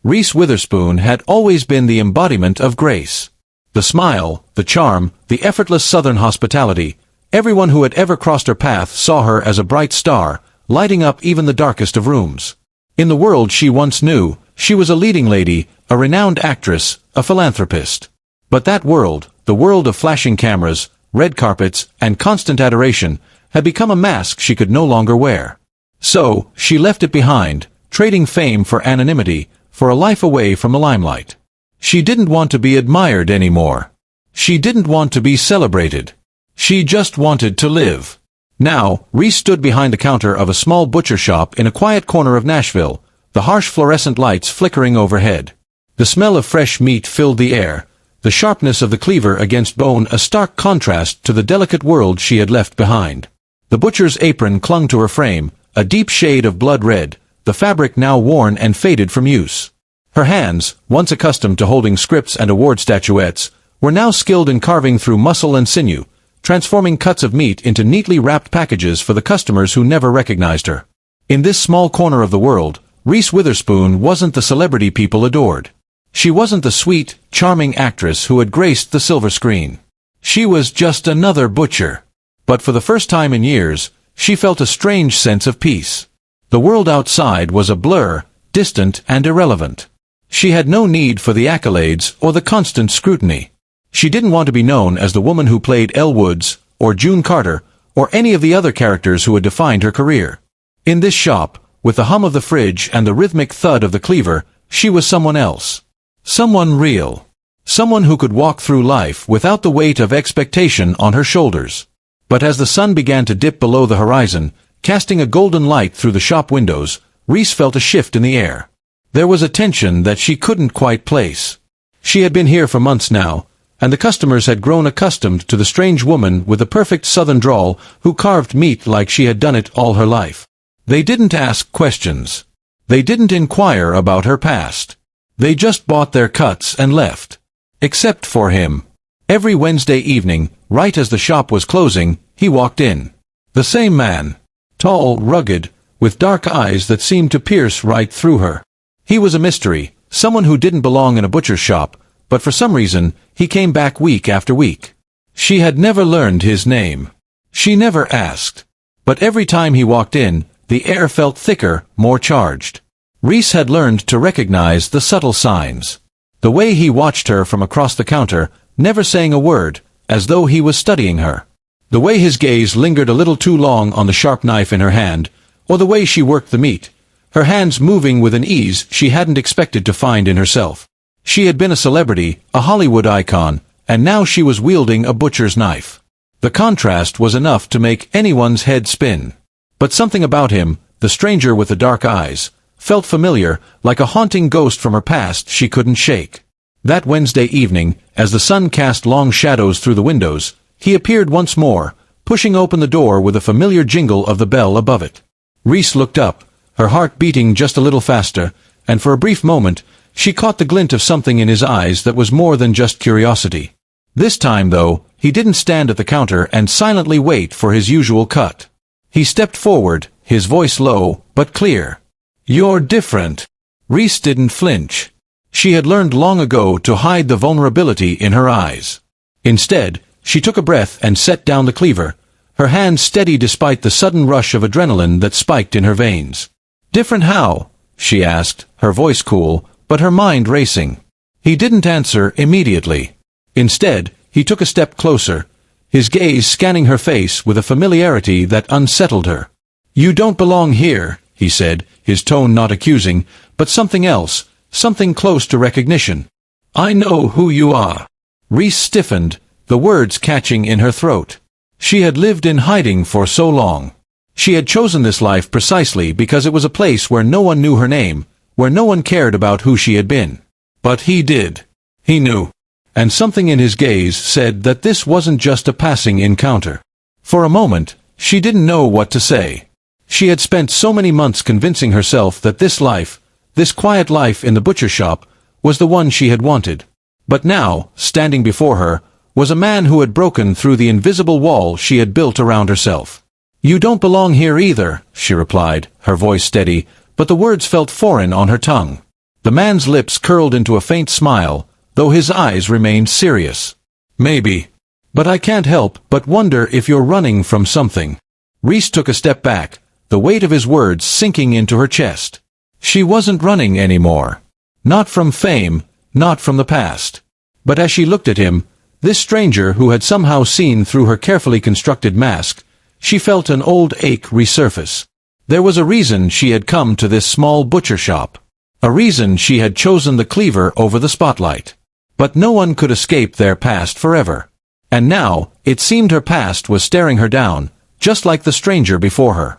Reese Witherspoon had always been the embodiment of grace. The smile, the charm, the effortless southern hospitality. Everyone who had ever crossed her path saw her as a bright star, lighting up even the darkest of rooms. In the world she once knew, she was a leading lady, a renowned actress, a philanthropist. But that world, the world of flashing cameras, red carpets, and constant adoration, had become a mask she could no longer wear. So, she left it behind, trading fame for anonymity, for a life away from the limelight. She didn't want to be admired anymore. She didn't want to be celebrated. She just wanted to live. Now, Reese stood behind the counter of a small butcher shop in a quiet corner of Nashville, the harsh fluorescent lights flickering overhead. The smell of fresh meat filled the air, the sharpness of the cleaver against bone a stark contrast to the delicate world she had left behind. The butcher's apron clung to her frame, a deep shade of blood red, the fabric now worn and faded from use. Her hands, once accustomed to holding scripts and award statuettes, were now skilled in carving through muscle and sinew, transforming cuts of meat into neatly wrapped packages for the customers who never recognized her. In this small corner of the world, Reese Witherspoon wasn't the celebrity people adored. She wasn't the sweet, charming actress who had graced the silver screen. She was just another butcher. But for the first time in years, she felt a strange sense of peace. The world outside was a blur, distant and irrelevant. She had no need for the accolades or the constant scrutiny. She didn't want to be known as the woman who played Elle Woods, or June Carter, or any of the other characters who had defined her career. In this shop, with the hum of the fridge and the rhythmic thud of the cleaver, she was someone else. Someone real. Someone who could walk through life without the weight of expectation on her shoulders. But as the sun began to dip below the horizon, casting a golden light through the shop windows, Reese felt a shift in the air. There was a tension that she couldn't quite place. She had been here for months now, and the customers had grown accustomed to the strange woman with the perfect southern drawl who carved meat like she had done it all her life. They didn't ask questions. They didn't inquire about her past. They just bought their cuts and left. Except for him. Every Wednesday evening, right as the shop was closing, he walked in. The same man. Tall, rugged, with dark eyes that seemed to pierce right through her. He was a mystery, someone who didn't belong in a butcher's shop, but for some reason, he came back week after week. She had never learned his name. She never asked. But every time he walked in, the air felt thicker, more charged. Reese had learned to recognize the subtle signs. The way he watched her from across the counter, never saying a word, as though he was studying her. The way his gaze lingered a little too long on the sharp knife in her hand, or the way she worked the meat, her hands moving with an ease she hadn't expected to find in herself. She had been a celebrity, a Hollywood icon, and now she was wielding a butcher's knife. The contrast was enough to make anyone's head spin. But something about him, the stranger with the dark eyes, felt familiar, like a haunting ghost from her past she couldn't shake. That Wednesday evening, as the sun cast long shadows through the windows, he appeared once more, pushing open the door with a familiar jingle of the bell above it. Reese looked up, her heart beating just a little faster, and for a brief moment, she caught the glint of something in his eyes that was more than just curiosity. This time, though, he didn't stand at the counter and silently wait for his usual cut. He stepped forward, his voice low, but clear. "You're different." Reese didn't flinch. She had learned long ago to hide the vulnerability in her eyes. Instead, she took a breath and set down the cleaver, her hand steady despite the sudden rush of adrenaline that spiked in her veins. "Different how?" she asked, her voice cool, but her mind racing. He didn't answer immediately. Instead, he took a step closer, his gaze scanning her face with a familiarity that unsettled her. "You don't belong here," he said, his tone not accusing, but something else, something close to recognition. "I know who you are." Reese stiffened, the words catching in her throat. She had lived in hiding for so long. She had chosen this life precisely because it was a place where no one knew her name, where no one cared about who she had been. But he did. He knew. And something in his gaze said that this wasn't just a passing encounter. For a moment, she didn't know what to say. She had spent so many months convincing herself that this life, this quiet life in the butcher shop, was the one she had wanted. But now, standing before her, was a man who had broken through the invisible wall she had built around herself. "You don't belong here either," she replied, her voice steady, but the words felt foreign on her tongue. The man's lips curled into a faint smile, though his eyes remained serious. Maybe. But I can't help but wonder if you're running from something. Reese took a step back, the weight of his words sinking into her chest. She wasn't running anymore. Not from fame, not from the past. But as she looked at him, this stranger who had somehow seen through her carefully constructed mask, she felt an old ache resurface. There was a reason she had come to this small butcher shop. A reason she had chosen the cleaver over the spotlight. But no one could escape their past forever. And now, it seemed her past was staring her down, just like the stranger before her.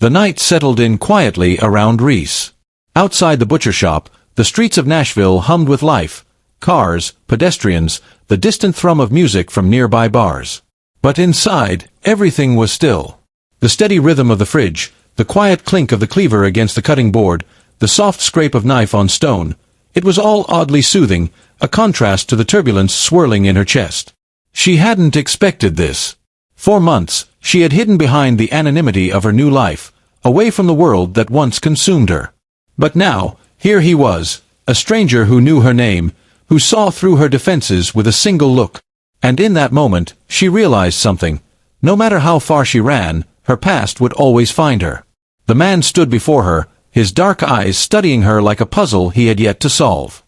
The night settled in quietly around Reese. Outside the butcher shop, the streets of Nashville hummed with life. Cars, pedestrians, the distant thrum of music from nearby bars. But inside, everything was still. The steady rhythm of the fridge, the quiet clink of the cleaver against the cutting board, the soft scrape of knife on stone, it was all oddly soothing, a contrast to the turbulence swirling in her chest. She hadn't expected this. For months, she had hidden behind the anonymity of her new life, away from the world that once consumed her. But now, here he was, a stranger who knew her name, who saw through her defenses with a single look. And in that moment, she realized something. No matter how far she ran, her past would always find her. The man stood before her, his dark eyes studying her like a puzzle he had yet to solve.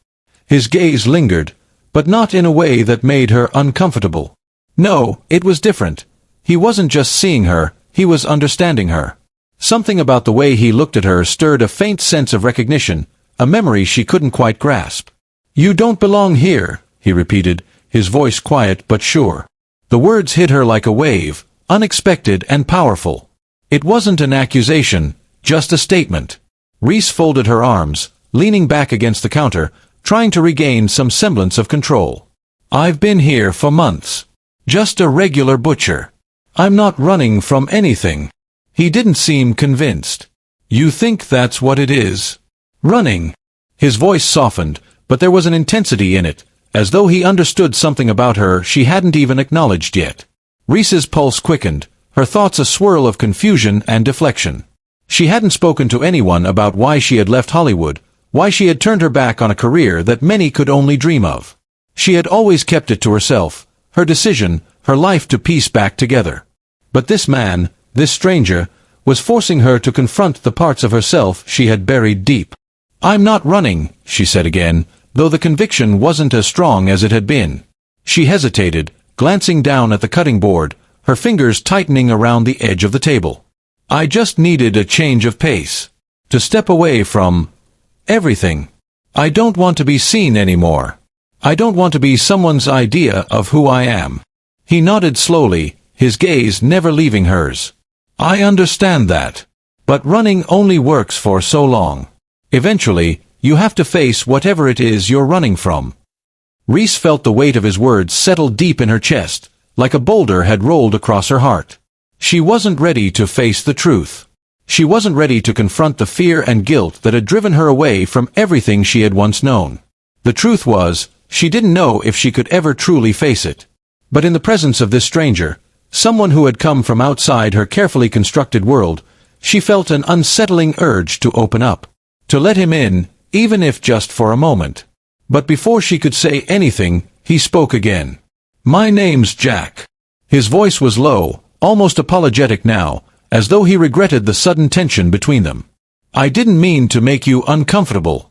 His gaze lingered, but not in a way that made her uncomfortable. No, it was different. He wasn't just seeing her, he was understanding her. Something about the way he looked at her stirred a faint sense of recognition, a memory she couldn't quite grasp. "You don't belong here," he repeated, his voice quiet but sure. The words hit her like a wave, unexpected and powerful. It wasn't an accusation, just a statement. Reese folded her arms, leaning back against the counter, trying to regain some semblance of control. "I've been here for months. Just a regular butcher. I'm not running from anything." He didn't seem convinced. "You think that's what it is? Running?" His voice softened, but there was an intensity in it, as though he understood something about her she hadn't even acknowledged yet. Reese's pulse quickened, her thoughts a swirl of confusion and deflection. She hadn't spoken to anyone about why she had left Hollywood, why she had turned her back on a career that many could only dream of. She had always kept it to herself, her decision, her life to piece back together. But this man, this stranger, was forcing her to confront the parts of herself she had buried deep. "I'm not running," she said again, though the conviction wasn't as strong as it had been. She hesitated, glancing down at the cutting board, her fingers tightening around the edge of the table. "I just needed a change of pace. To step away from everything. I don't want to be seen anymore. I don't want to be someone's idea of who I am." He nodded slowly, his gaze never leaving hers. "I understand that. But running only works for so long. Eventually, you have to face whatever it is you're running from." Reese felt the weight of his words settle deep in her chest, like a boulder had rolled across her heart. She wasn't ready to face the truth. She wasn't ready to confront the fear and guilt that had driven her away from everything she had once known. The truth was, she didn't know if she could ever truly face it. But in the presence of this stranger, someone who had come from outside her carefully constructed world, she felt an unsettling urge to open up. To let him in, even if just for a moment. But before she could say anything, he spoke again. "My name's Jack." His voice was low, almost apologetic now, as though he regretted the sudden tension between them. "I didn't mean to make you uncomfortable."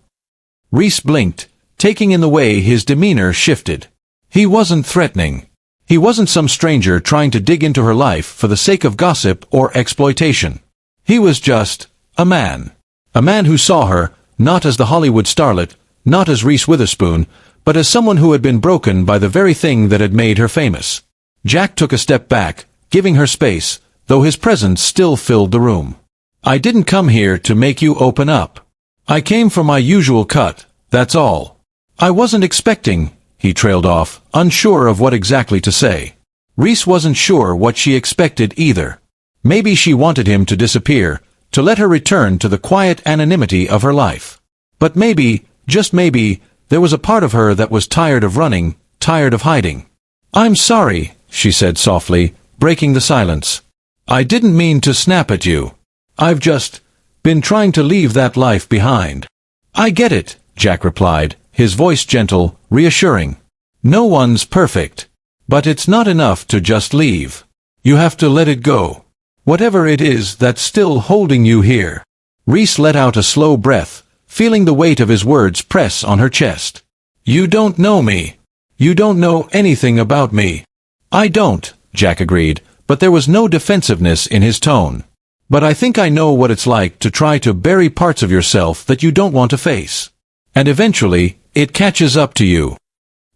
Reese blinked, taking in the way his demeanor shifted. He wasn't threatening. He wasn't some stranger trying to dig into her life for the sake of gossip or exploitation. He was just a man. A man who saw her, not as the Hollywood starlet, not as Reese Witherspoon, but as someone who had been broken by the very thing that had made her famous. Jack took a step back, giving her space, though his presence still filled the room. "I didn't come here to make you open up. I came for my usual cut, that's all." "I wasn't expecting," he trailed off, unsure of what exactly to say. Reese wasn't sure what she expected either. Maybe she wanted him to disappear, to let her return to the quiet anonymity of her life. But maybe, just maybe, there was a part of her that was tired of running, tired of hiding. "I'm sorry," she said softly, breaking the silence. "I didn't mean to snap at you. I've just been trying to leave that life behind." "I get it," Jack replied, his voice gentle, reassuring. No one's perfect. But it's not enough to just leave. You have to let it go. Whatever it is that's still holding you here. Reese let out a slow breath, feeling the weight of his words press on her chest. You don't know me. You don't know anything about me. I don't, Jack agreed, but there was no defensiveness in his tone. But I think I know what it's like to try to bury parts of yourself that you don't want to face. And eventually, it catches up to you.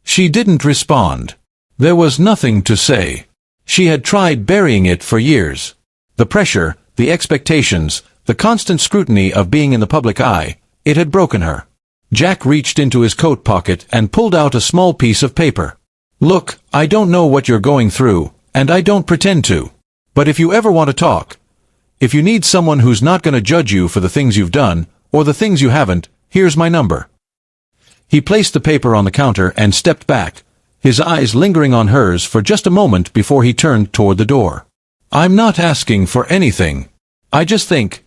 She didn't respond. There was nothing to say. She had tried burying it for years. The pressure, the expectations, the constant scrutiny of being in the public eye, it had broken her. Jack reached into his coat pocket and pulled out a small piece of paper. Look, I don't know what you're going through, and I don't pretend to. But if you ever want to talk, if you need someone who's not going to judge you for the things you've done, or the things you haven't, here's my number. He placed the paper on the counter and stepped back, his eyes lingering on hers for just a moment before he turned toward the door. I'm not asking for anything. I just think,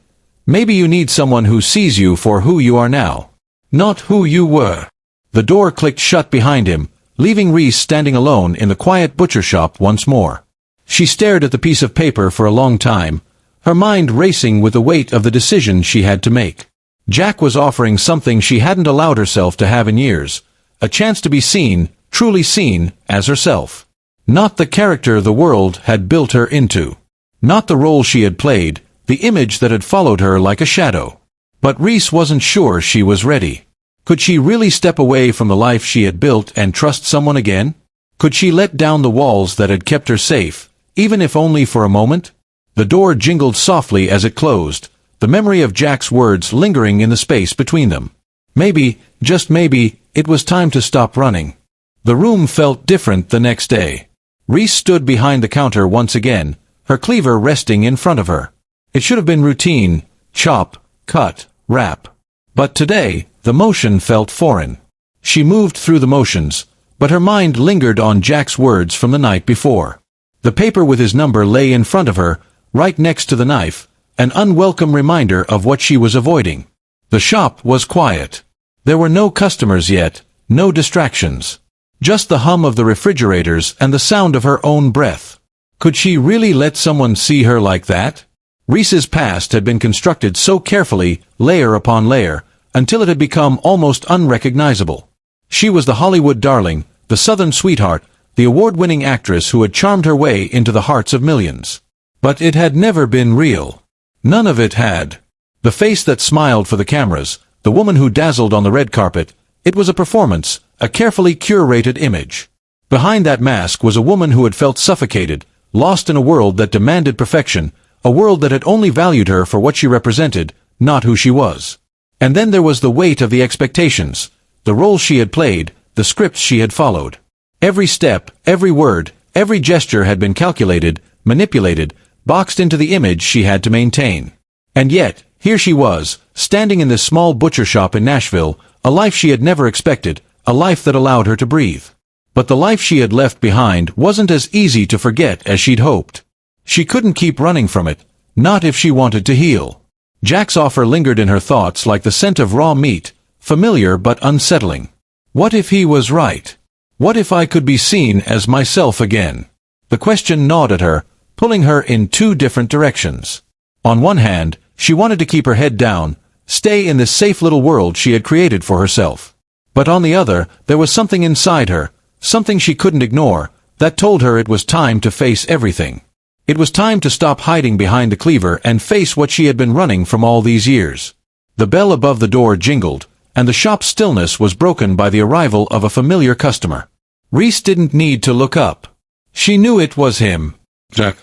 maybe you need someone who sees you for who you are now, not who you were. The door clicked shut behind him, leaving Reese standing alone in the quiet butcher shop once more. She stared at the piece of paper for a long time, her mind racing with the weight of the decision she had to make. Jack was offering something she hadn't allowed herself to have in years, a chance to be seen, truly seen, as herself. Not the character the world had built her into. Not the role she had played, the image that had followed her like a shadow. But Reese wasn't sure she was ready. Could she really step away from the life she had built and trust someone again? Could she let down the walls that had kept her safe, even if only for a moment? The door jingled softly as it closed, the memory of Jack's words lingering in the space between them. Maybe, just maybe, it was time to stop running. The room felt different the next day. Reese stood behind the counter once again, her cleaver resting in front of her. It should have been routine, chop, cut, wrap. But today, the motion felt foreign. She moved through the motions, but her mind lingered on Jack's words from the night before. The paper with his number lay in front of her, right next to the knife, an unwelcome reminder of what she was avoiding. The shop was quiet. There were no customers yet, no distractions. Just the hum of the refrigerators and the sound of her own breath. Could she really let someone see her like that? Reese's past had been constructed so carefully, layer upon layer, until it had become almost unrecognizable. She was the Hollywood darling, the Southern sweetheart, the award-winning actress who had charmed her way into the hearts of millions. But it had never been real. None of it had. The face that smiled for the cameras, the woman who dazzled on the red carpet, it was a performance, a carefully curated image. Behind that mask was a woman who had felt suffocated, lost in a world that demanded perfection, a world that had only valued her for what she represented, not who she was. And then there was the weight of the expectations, the role she had played, the scripts she had followed. Every step, every word, every gesture had been calculated, manipulated, boxed into the image she had to maintain. And yet, here she was, standing in this small butcher shop in Nashville, a life she had never expected, a life that allowed her to breathe. But the life she had left behind wasn't as easy to forget as she'd hoped. She couldn't keep running from it, not if she wanted to heal. Jack's offer lingered in her thoughts like the scent of raw meat, familiar but unsettling. What if he was right? What if I could be seen as myself again? The question gnawed at her, pulling her in two different directions. On one hand, she wanted to keep her head down, stay in this safe little world she had created for herself. But on the other, there was something inside her, something she couldn't ignore, that told her it was time to face everything. It was time to stop hiding behind the cleaver and face what she had been running from all these years. The bell above the door jingled, and the shop's stillness was broken by the arrival of a familiar customer. Reese didn't need to look up. She knew it was him. Jack.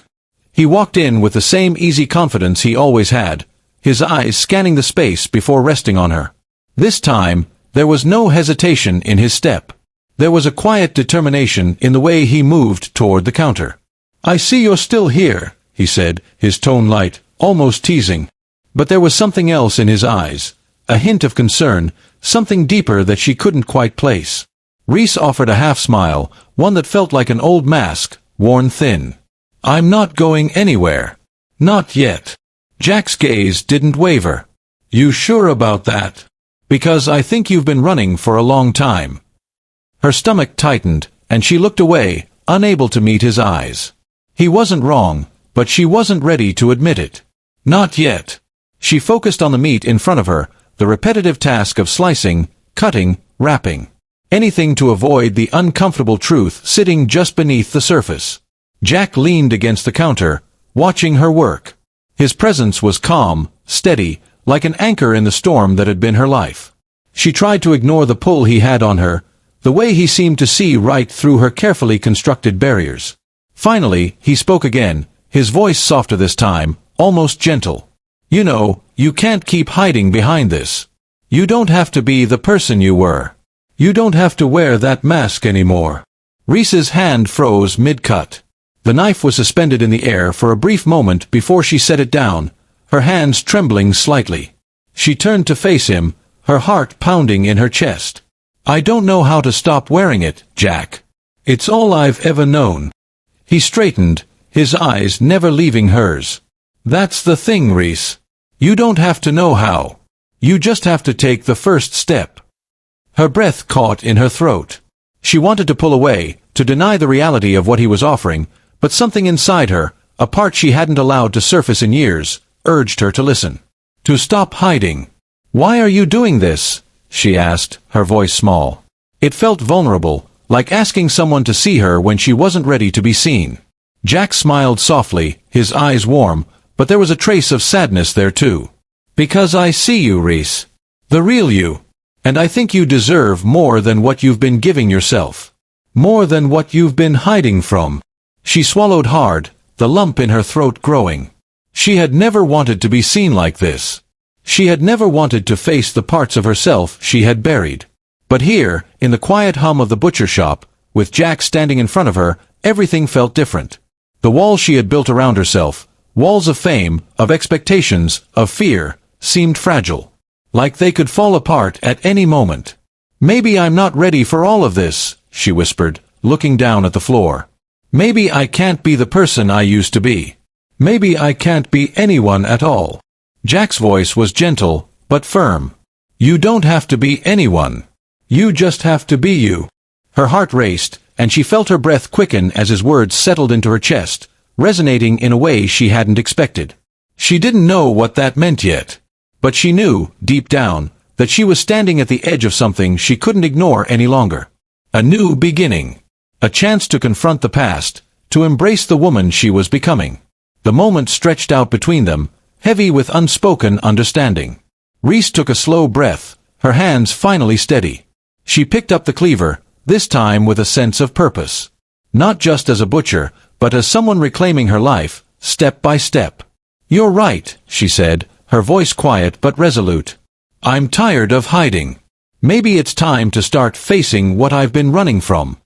He walked in with the same easy confidence he always had, his eyes scanning the space before resting on her. This time, there was no hesitation in his step. There was a quiet determination in the way he moved toward the counter. I see you're still here, he said, his tone light, almost teasing. But there was something else in his eyes, a hint of concern, something deeper that she couldn't quite place. Reese offered a half-smile, one that felt like an old mask, worn thin. I'm not going anywhere. Not yet. Jack's gaze didn't waver. You sure about that? Because I think you've been running for a long time." Her stomach tightened, and she looked away, unable to meet his eyes. He wasn't wrong, but she wasn't ready to admit it. Not yet. She focused on the meat in front of her, the repetitive task of slicing, cutting, wrapping. Anything to avoid the uncomfortable truth sitting just beneath the surface. Jack leaned against the counter, watching her work. His presence was calm, steady, like an anchor in the storm that had been her life. She tried to ignore the pull he had on her, the way he seemed to see right through her carefully constructed barriers. Finally, he spoke again, his voice softer this time, almost gentle. "You know, you can't keep hiding behind this. You don't have to be the person you were. You don't have to wear that mask anymore." Reese's hand froze mid-cut. The knife was suspended in the air for a brief moment before she set it down, her hands trembling slightly. She turned to face him, her heart pounding in her chest. "I don't know how to stop wearing it, Jack. It's all I've ever known." He straightened, his eyes never leaving hers. "That's the thing, Reese. You don't have to know how. You just have to take the first step." Her breath caught in her throat. She wanted to pull away, to deny the reality of what he was offering, but something inside her, a part she hadn't allowed to surface in years, urged her to listen. To stop hiding. "Why are you doing this?" she asked, her voice small. It felt vulnerable, like asking someone to see her when she wasn't ready to be seen. Jack smiled softly, his eyes warm, but there was a trace of sadness there too. "Because I see you, Reese. The real you. And I think you deserve more than what you've been giving yourself. More than what you've been hiding from." She swallowed hard, the lump in her throat growing. She had never wanted to be seen like this. She had never wanted to face the parts of herself she had buried. But here, in the quiet hum of the butcher shop, with Jack standing in front of her, everything felt different. The walls she had built around herself, walls of fame, of expectations, of fear, seemed fragile. Like they could fall apart at any moment. "Maybe I'm not ready for all of this," she whispered, looking down at the floor. "Maybe I can't be the person I used to be. Maybe I can't be anyone at all." Jack's voice was gentle, but firm. "You don't have to be anyone. You just have to be you." Her heart raced, and she felt her breath quicken as his words settled into her chest, resonating in a way she hadn't expected. She didn't know what that meant yet. But she knew, deep down, that she was standing at the edge of something she couldn't ignore any longer. A new beginning. A chance to confront the past, to embrace the woman she was becoming. The moment stretched out between them, heavy with unspoken understanding. Reese took a slow breath, her hands finally steady. She picked up the cleaver, this time with a sense of purpose. Not just as a butcher, but as someone reclaiming her life, step by step. "You're right," she said, her voice quiet but resolute. "I'm tired of hiding. Maybe it's time to start facing what I've been running from."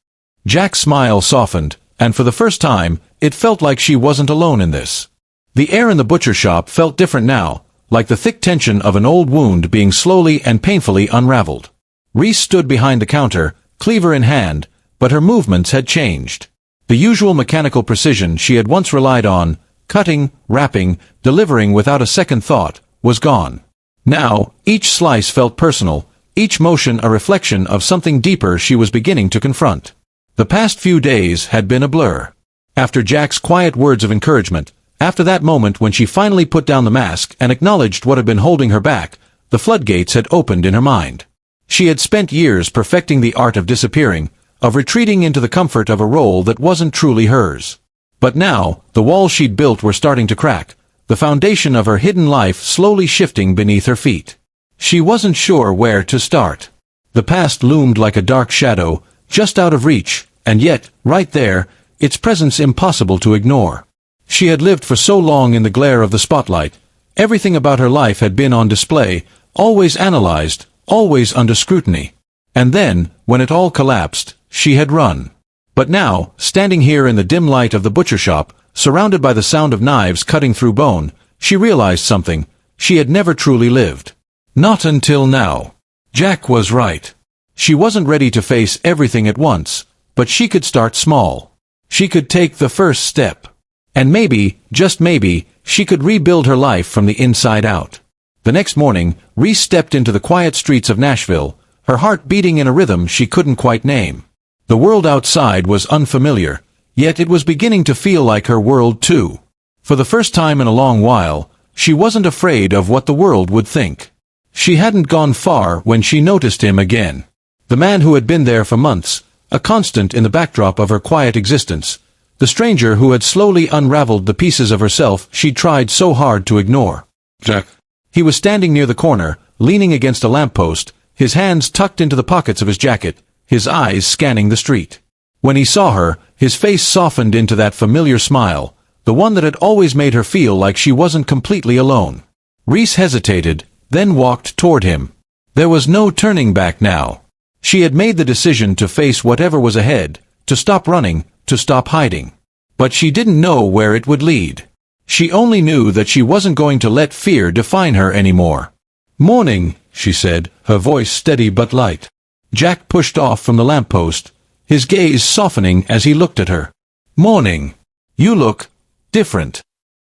Jack's smile softened, and for the first time, it felt like she wasn't alone in this. The air in the butcher shop felt different now, like the thick tension of an old wound being slowly and painfully unraveled. Reese stood behind the counter, cleaver in hand, but her movements had changed. The usual mechanical precision she had once relied on, cutting, wrapping, delivering without a second thought, was gone. Now, each slice felt personal, each motion a reflection of something deeper she was beginning to confront. The past few days had been a blur. After Jack's quiet words of encouragement, after that moment when she finally put down the mask and acknowledged what had been holding her back, the floodgates had opened in her mind. She had spent years perfecting the art of disappearing, of retreating into the comfort of a role that wasn't truly hers. But now, the walls she'd built were starting to crack, the foundation of her hidden life slowly shifting beneath her feet. She wasn't sure where to start. The past loomed like a dark shadow, just out of reach, and yet, right there, its presence impossible to ignore. She had lived for so long in the glare of the spotlight. Everything about her life had been on display, always analyzed, always under scrutiny. And then, when it all collapsed, she had run. But now, standing here in the dim light of the butcher shop, surrounded by the sound of knives cutting through bone, she realized something. She had never truly lived. Not until now. Jack was right. She wasn't ready to face everything at once, but she could start small. She could take the first step. And maybe, just maybe, she could rebuild her life from the inside out. The next morning, Reese stepped into the quiet streets of Nashville, her heart beating in a rhythm she couldn't quite name. The world outside was unfamiliar, yet it was beginning to feel like her world too. For the first time in a long while, she wasn't afraid of what the world would think. She hadn't gone far when she noticed him again. The man who had been there for months, a constant in the backdrop of her quiet existence. The stranger who had slowly unraveled the pieces of herself she'd tried so hard to ignore. Jack. He was standing near the corner, leaning against a lamppost, his hands tucked into the pockets of his jacket, his eyes scanning the street. When he saw her, his face softened into that familiar smile, the one that had always made her feel like she wasn't completely alone. Reese hesitated, then walked toward him. There was no turning back now. She had made the decision to face whatever was ahead, to stop running, to stop hiding. But she didn't know where it would lead. She only knew that she wasn't going to let fear define her anymore. "Morning," she said, her voice steady but light. Jack pushed off from the lamppost, his gaze softening as he looked at her. "Morning. You look different."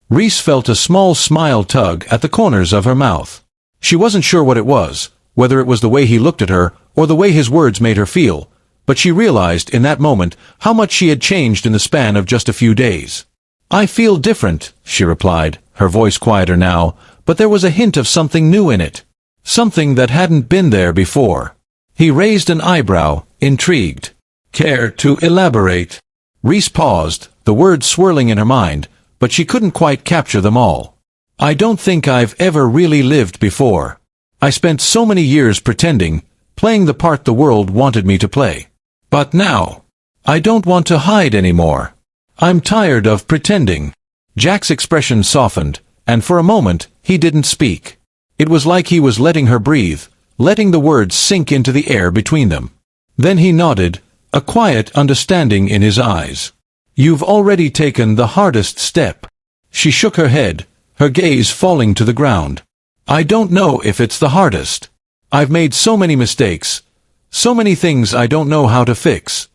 Reese felt a small smile tug at the corners of her mouth. She wasn't sure what it was, whether it was the way he looked at her or the way his words made her feel, but she realized in that moment how much she had changed in the span of just a few days. "I feel different," she replied, her voice quieter now, but there was a hint of something new in it. Something that hadn't been there before. He raised an eyebrow, intrigued. "Care to elaborate?" Reese paused, the words swirling in her mind, but she couldn't quite capture them all. "I don't think I've ever really lived before. I spent so many years pretending, playing the part the world wanted me to play. But now, I don't want to hide anymore. I'm tired of pretending." Jack's expression softened, and for a moment, he didn't speak. It was like he was letting her breathe, letting the words sink into the air between them. Then he nodded, a quiet understanding in his eyes. "You've already taken the hardest step." She shook her head, her gaze falling to the ground. "I don't know if it's the hardest. I've made so many mistakes, so many things I don't know how to fix."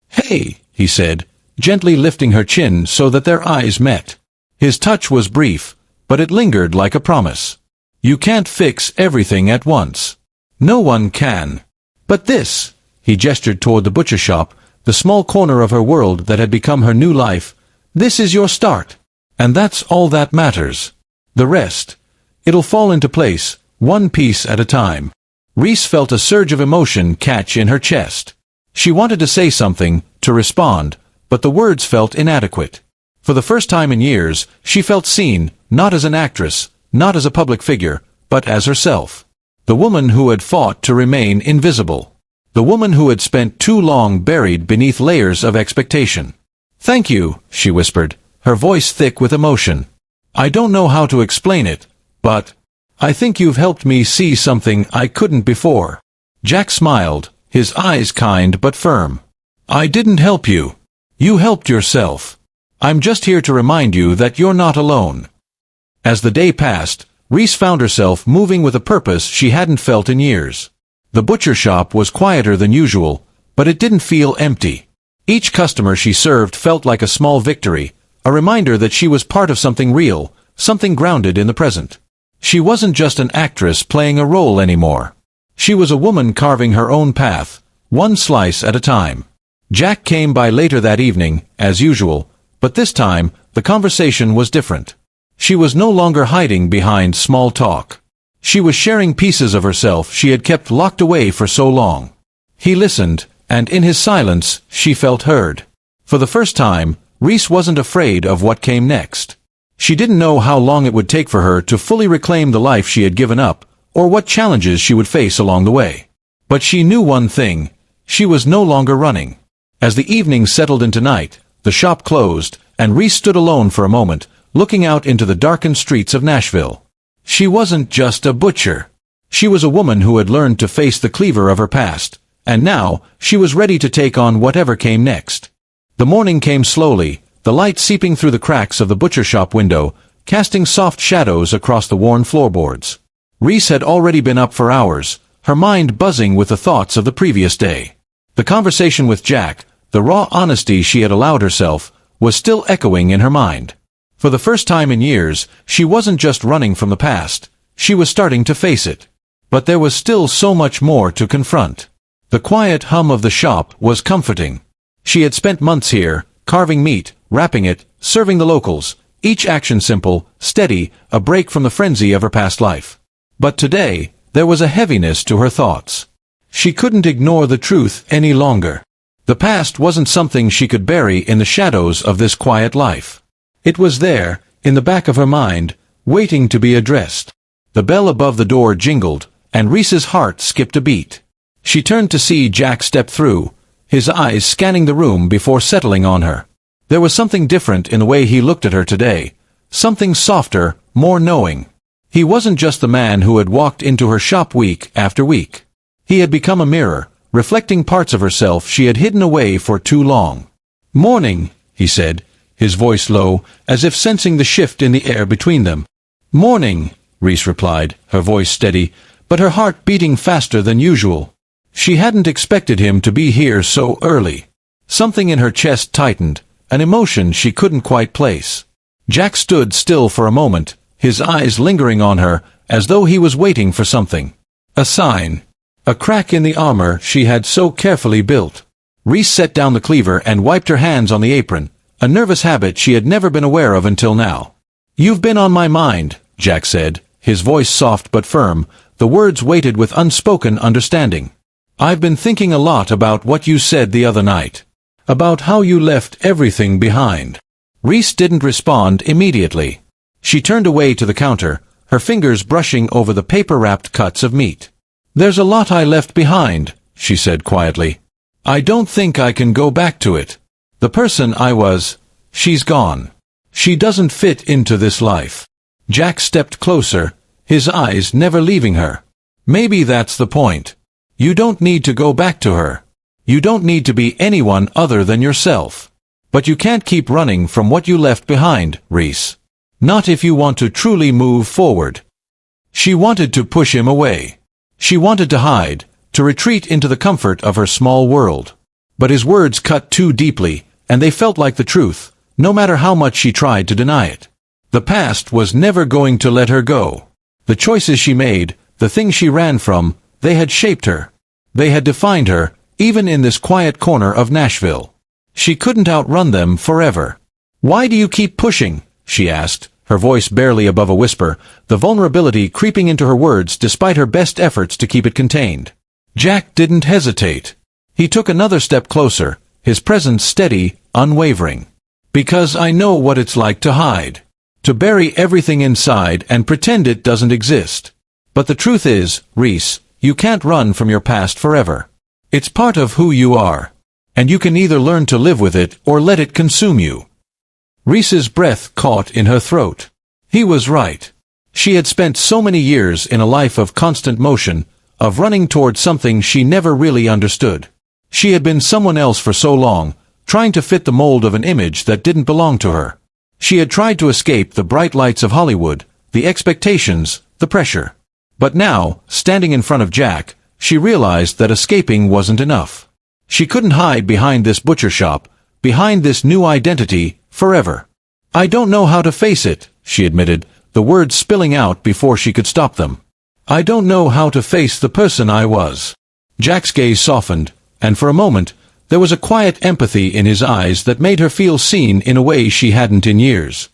"Hey," he said, gently lifting her chin so that their eyes met. His touch was brief, but it lingered like a promise. "You can't fix everything at once. No one can. But this," he gestured toward the butcher shop, the small corner of her world that had become her new life, "this is your start. And that's all that matters. The rest, it'll fall into place, one piece at a time." Reese felt a surge of emotion catch in her chest. She wanted to say something, to respond, but the words felt inadequate. For the first time in years, she felt seen, not as an actress, not as a public figure, but as herself. The woman who had fought to remain invisible. The woman who had spent too long buried beneath layers of expectation. "Thank you," she whispered, her voice thick with emotion. "I don't know how to explain it, but I think you've helped me see something I couldn't before." Jack smiled, his eyes kind but firm. "I didn't help you. You helped yourself. I'm just here to remind you that you're not alone." As the day passed, Reese found herself moving with a purpose she hadn't felt in years. The butcher shop was quieter than usual, but it didn't feel empty. Each customer she served felt like a small victory, a reminder that she was part of something real, something grounded in the present. She wasn't just an actress playing a role anymore. She was a woman carving her own path, one slice at a time. Jack came by later that evening, as usual, but this time, the conversation was different. She was no longer hiding behind small talk. She was sharing pieces of herself she had kept locked away for so long. He listened, and in his silence, she felt heard. For the first time, Reese wasn't afraid of what came next. She didn't know how long it would take for her to fully reclaim the life she had given up, or what challenges she would face along the way. But she knew one thing: she was no longer running. As the evening settled into night, the shop closed, and Reese stood alone for a moment, looking out into the darkened streets of Nashville. She wasn't just a butcher. She was a woman who had learned to face the cleaver of her past, and now she was ready to take on whatever came next. The morning came slowly, the light seeping through the cracks of the butcher shop window, casting soft shadows across the worn floorboards. Reese had already been up for hours, her mind buzzing with the thoughts of the previous day. The conversation with Jack, the raw honesty she had allowed herself, was still echoing in her mind. For the first time in years, she wasn't just running from the past, She was starting to face it. But there was still so much more to confront. The quiet hum of the shop was comforting. She had spent months here, carving meat, wrapping it, serving the locals, each action simple, steady, a break from the frenzy of her past life. But today, there was a heaviness to her thoughts. She couldn't ignore the truth any longer. The past wasn't something she could bury in the shadows of this quiet life. It was there, in the back of her mind, waiting to be addressed. The bell above the door jingled, and Reese's heart skipped a beat. She turned to see Jack step through, his eyes scanning the room before settling on her. There was something different in the way he looked at her today, something softer, more knowing. He wasn't just the man who had walked into her shop week after week. He had become a mirror, reflecting parts of herself she had hidden away for too long. "Morning," he said, his voice low, as if sensing the shift in the air between them. "Morning," Reese replied, her voice steady, but her heart beating faster than usual. She hadn't expected him to be here so early. Something in her chest tightened, an emotion she couldn't quite place. Jack stood still for a moment, his eyes lingering on her, as though he was waiting for something. A sign. A crack in the armor she had so carefully built. Reese set down the cleaver and wiped her hands on the apron, a nervous habit she had never been aware of until now. "You've been on my mind," Jack said, his voice soft but firm, the words weighted with unspoken understanding. "I've been thinking a lot about what you said the other night. About how you left everything behind." Reese didn't respond immediately. She turned away to the counter, her fingers brushing over the paper-wrapped cuts of meat. "There's a lot I left behind," she said quietly. "I don't think I can go back to it. The person I was, she's gone. She doesn't fit into this life." Jack stepped closer, his eyes never leaving her. "Maybe that's the point. You don't need to go back to her. You don't need to be anyone other than yourself. But you can't keep running from what you left behind, Reese. Not if you want to truly move forward." She wanted to push him away. She wanted to hide, to retreat into the comfort of her small world. But his words cut too deeply, and they felt like the truth, no matter how much she tried to deny it. The past was never going to let her go. The choices she made, the things she ran from, they had shaped her. They had defined her, even in this quiet corner of Nashville. She couldn't outrun them forever. "Why do you keep pushing?" she asked, her voice barely above a whisper, the vulnerability creeping into her words despite her best efforts to keep it contained. Jack didn't hesitate. He took another step closer, his presence steady, unwavering. "Because I know what it's like to hide. To bury everything inside and pretend it doesn't exist. But the truth is, Reese, you can't run from your past forever. It's part of who you are. And you can either learn to live with it or let it consume you." Reese's breath caught in her throat. He was right. She had spent so many years in a life of constant motion, of running toward something she never really understood. She had been someone else for so long, trying to fit the mold of an image that didn't belong to her. She had tried to escape the bright lights of Hollywood, the expectations, the pressure. But now, standing in front of Jack, she realized that escaping wasn't enough. She couldn't hide behind this butcher shop, behind this new identity, forever. "I don't know how to face it," she admitted, the words spilling out before she could stop them. "I don't know how to face the person I was." Jack's gaze softened, and for a moment, there was a quiet empathy in his eyes that made her feel seen in a way she hadn't in years.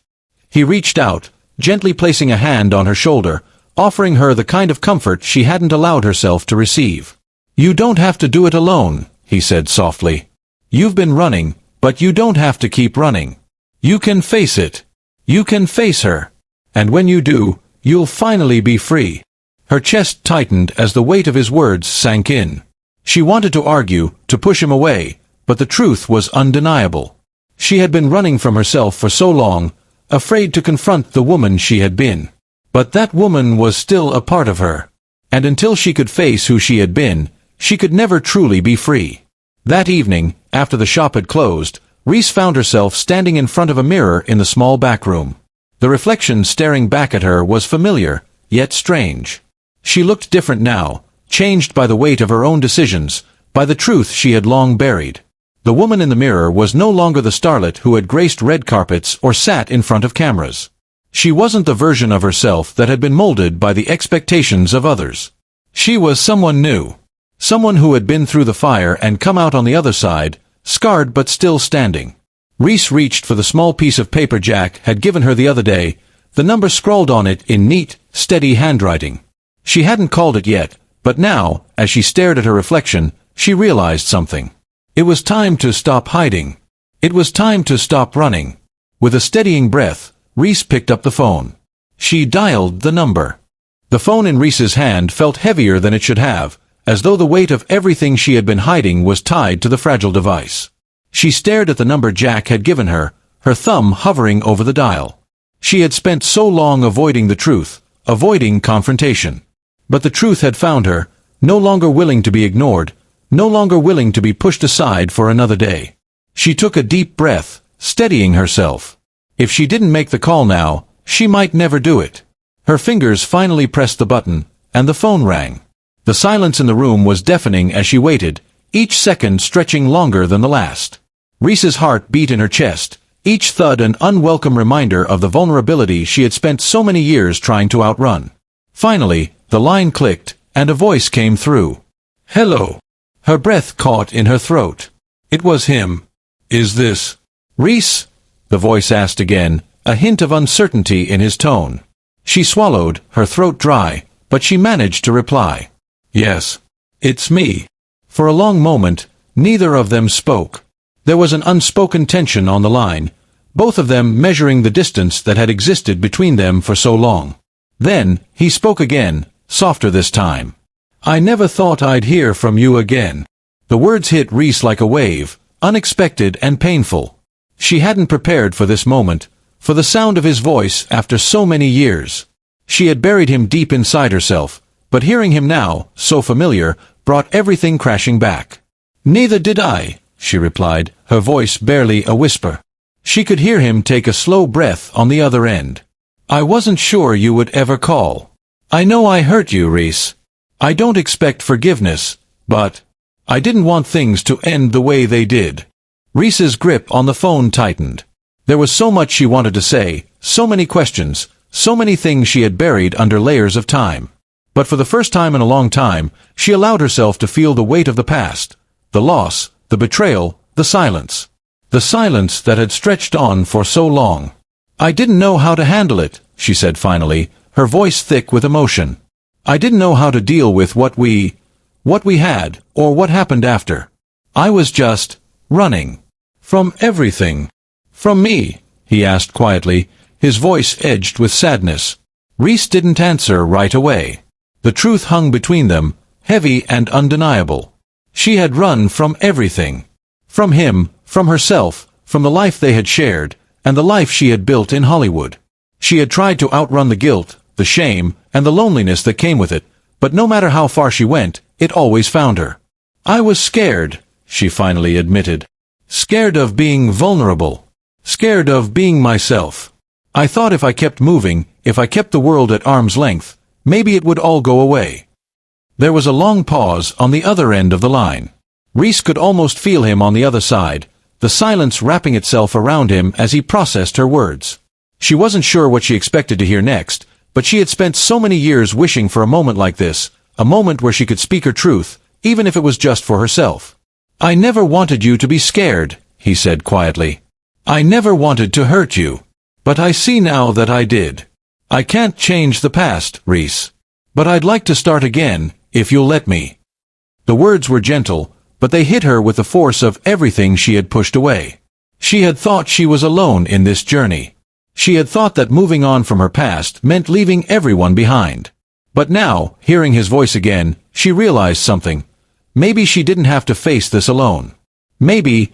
He reached out, gently placing a hand on her shoulder, offering her the kind of comfort she hadn't allowed herself to receive. "You don't have to do it alone," he said softly. "You've been running, but you don't have to keep running. You can face it. You can face her. And when you do, you'll finally be free." Her chest tightened as the weight of his words sank in. She wanted to argue, to push him away, but the truth was undeniable. She had been running from herself for so long, afraid to confront the woman she had been. But that woman was still a part of her. And until she could face who she had been, she could never truly be free. That evening, after the shop had closed, Reese found herself standing in front of a mirror in the small back room. The reflection staring back at her was familiar, yet strange. She looked different now, changed by the weight of her own decisions, by the truth she had long buried. The woman in the mirror was no longer the starlet who had graced red carpets or sat in front of cameras. She wasn't the version of herself that had been molded by the expectations of others. She was someone new. Someone who had been through the fire and come out on the other side, scarred but still standing. Reese reached for the small piece of paper Jack had given her the other day, the number scrawled on it in neat, steady handwriting. She hadn't called it yet, but now, as she stared at her reflection, she realized something. It was time to stop hiding. It was time to stop running. With a steadying breath, Reese picked up the phone. She dialed the number. The phone in Reese's hand felt heavier than it should have, as though the weight of everything she had been hiding was tied to the fragile device. She stared at the number Jack had given her, her thumb hovering over the dial. She had spent so long avoiding the truth, avoiding confrontation. But the truth had found her, no longer willing to be ignored, no longer willing to be pushed aside for another day. She took a deep breath, steadying herself. If she didn't make the call now, she might never do it. Her fingers finally pressed the button, and the phone rang. The silence in the room was deafening as she waited, each second stretching longer than the last. Reese's heart beat in her chest, each thud an unwelcome reminder of the vulnerability she had spent so many years trying to outrun. Finally, the line clicked, and a voice came through. "Hello." Her breath caught in her throat. It was him. "Is this Reese?" the voice asked again, a hint of uncertainty in his tone. She swallowed, her throat dry, but she managed to reply. "Yes, it's me." For a long moment, neither of them spoke. There was an unspoken tension on the line, both of them measuring the distance that had existed between them for so long. Then, he spoke again, softer this time. "I never thought I'd hear from you again." The words hit Reese like a wave, unexpected and painful. She hadn't prepared for this moment, for the sound of his voice after so many years. She had buried him deep inside herself, but hearing him now, so familiar, brought everything crashing back. "Neither did I," she replied, her voice barely a whisper. She could hear him take a slow breath on the other end. "I wasn't sure you would ever call. I know I hurt you, Reese. I don't expect forgiveness, but I didn't want things to end the way they did." Reese's grip on the phone tightened. There was so much she wanted to say, so many questions, so many things she had buried under layers of time. But for the first time in a long time, she allowed herself to feel the weight of the past, the loss, the betrayal, the silence. The silence that had stretched on for so long. "I didn't know how to handle it," she said finally, her voice thick with emotion. "I didn't know how to deal with what we had, or what happened after. I was just running. From everything." "From me?" he asked quietly, his voice edged with sadness. Reese didn't answer right away. The truth hung between them, heavy and undeniable. She had run from everything. From him, from herself, from the life they had shared, and the life she had built in Hollywood. She had tried to outrun the guilt, the shame, and the loneliness that came with it, but no matter how far she went, it always found her. "I was scared," she finally admitted. "Scared of being vulnerable. Scared of being myself. I thought if I kept moving, if I kept the world at arm's length, maybe it would all go away." There was a long pause on the other end of the line. Reese could almost feel him on the other side, the silence wrapping itself around him as he processed her words. She wasn't sure what she expected to hear next, but she had spent so many years wishing for a moment like this, a moment where she could speak her truth, even if it was just for herself. "I never wanted you to be scared," he said quietly. "I never wanted to hurt you. But I see now that I did. I can't change the past, Reese. But I'd like to start again, if you'll let me." The words were gentle, but they hit her with the force of everything she had pushed away. She had thought she was alone in this journey. She had thought that moving on from her past meant leaving everyone behind. But now, hearing his voice again, she realized something. Maybe she didn't have to face this alone. Maybe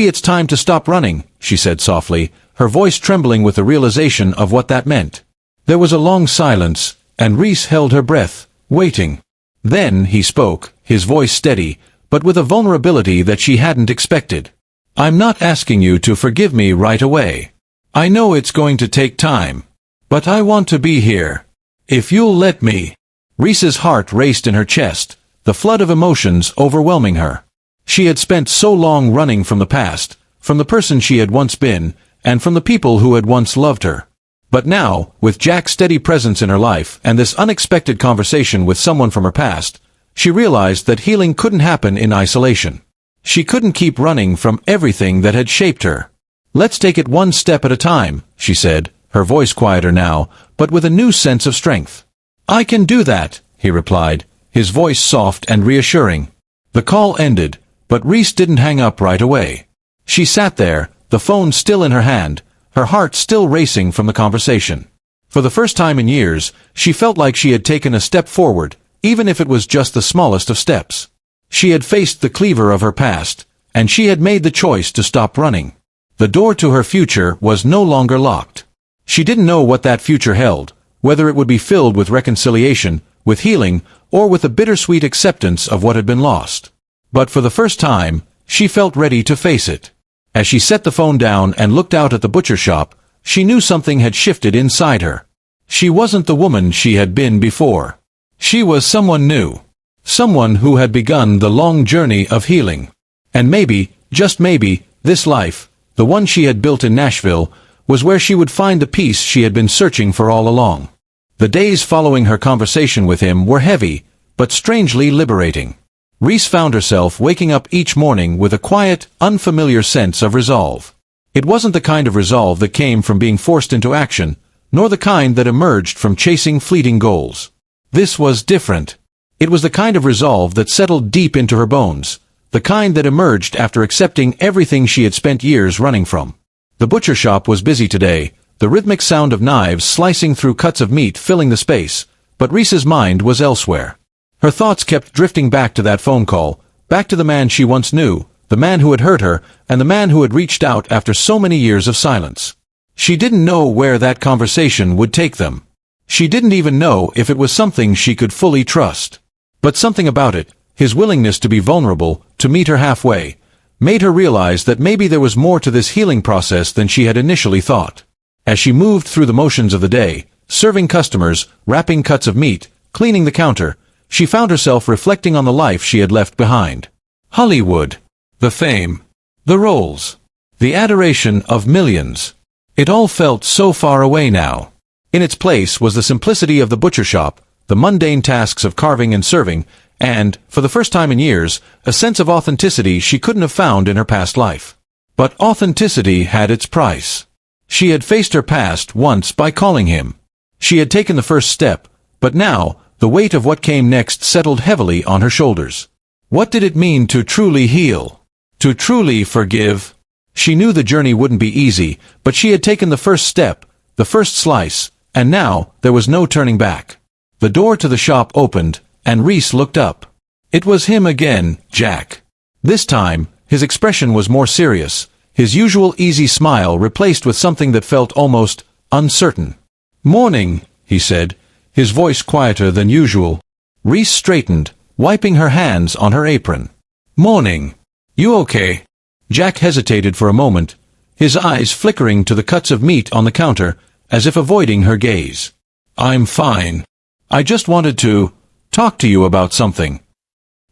it's time to stop running, she said softly, her voice trembling with the realization of what that meant. There was a long silence, and Reese held her breath, waiting. Then he spoke, his voice steady, but with a vulnerability that she hadn't expected. "I'm not asking you to forgive me right away. I know it's going to take time. But I want to be here. If you'll let me." Reese's heart raced in her chest, the flood of emotions overwhelming her. She had spent so long running from the past, from the person she had once been, and from the people who had once loved her. But now, with Jack's steady presence in her life and this unexpected conversation with someone from her past, she realized that healing couldn't happen in isolation. She couldn't keep running from everything that had shaped her. "Let's take it one step at a time," she said, her voice quieter now, but with a new sense of strength. "I can do that," he replied, his voice soft and reassuring. The call ended, but Reese didn't hang up right away. She sat there, the phone still in her hand, her heart still racing from the conversation. For the first time in years, she felt like she had taken a step forward, even if it was just the smallest of steps. She had faced the cleaver of her past, and she had made the choice to stop running. The door to her future was no longer locked. She didn't know what that future held, whether it would be filled with reconciliation, with healing, or with a bittersweet acceptance of what had been lost. But for the first time, she felt ready to face it. As she set the phone down and looked out at the butcher shop, she knew something had shifted inside her. She wasn't the woman she had been before. She was someone new. Someone who had begun the long journey of healing. And maybe, just maybe, this life, the one she had built in Nashville, was where she would find the peace she had been searching for all along. The days following her conversation with him were heavy, but strangely liberating. Reese found herself waking up each morning with a quiet, unfamiliar sense of resolve. It wasn't the kind of resolve that came from being forced into action, nor the kind that emerged from chasing fleeting goals. This was different. It was the kind of resolve that settled deep into her bones, the kind that emerged after accepting everything she had spent years running from. The butcher shop was busy today, the rhythmic sound of knives slicing through cuts of meat filling the space, but Reese's mind was elsewhere. Her thoughts kept drifting back to that phone call, back to the man she once knew, the man who had hurt her, and the man who had reached out after so many years of silence. She didn't know where that conversation would take them. She didn't even know if it was something she could fully trust. But something about it, his willingness to be vulnerable, to meet her halfway, made her realize that maybe there was more to this healing process than she had initially thought. As she moved through the motions of the day, serving customers, wrapping cuts of meat, cleaning the counter, she found herself reflecting on the life she had left behind. Hollywood. The fame. The roles. The adoration of millions. It all felt so far away now. In its place was the simplicity of the butcher shop, the mundane tasks of carving and serving, and, for the first time in years, a sense of authenticity she couldn't have found in her past life. But authenticity had its price. She had faced her past once by calling him. She had taken the first step, but now, the weight of what came next settled heavily on her shoulders. What did it mean to truly heal? To truly forgive? She knew the journey wouldn't be easy, but she had taken the first step, the first slice, and now there was no turning back. The door to the shop opened, and Reese looked up. It was him again, Jack. This time, his expression was more serious, his usual easy smile replaced with something that felt almost uncertain. "Morning," he said, his voice quieter than usual. Reese straightened, wiping her hands on her apron. "Morning. You okay?" Jack hesitated for a moment, his eyes flickering to the cuts of meat on the counter, as if avoiding her gaze. "I'm fine. I just wanted to talk to you about something."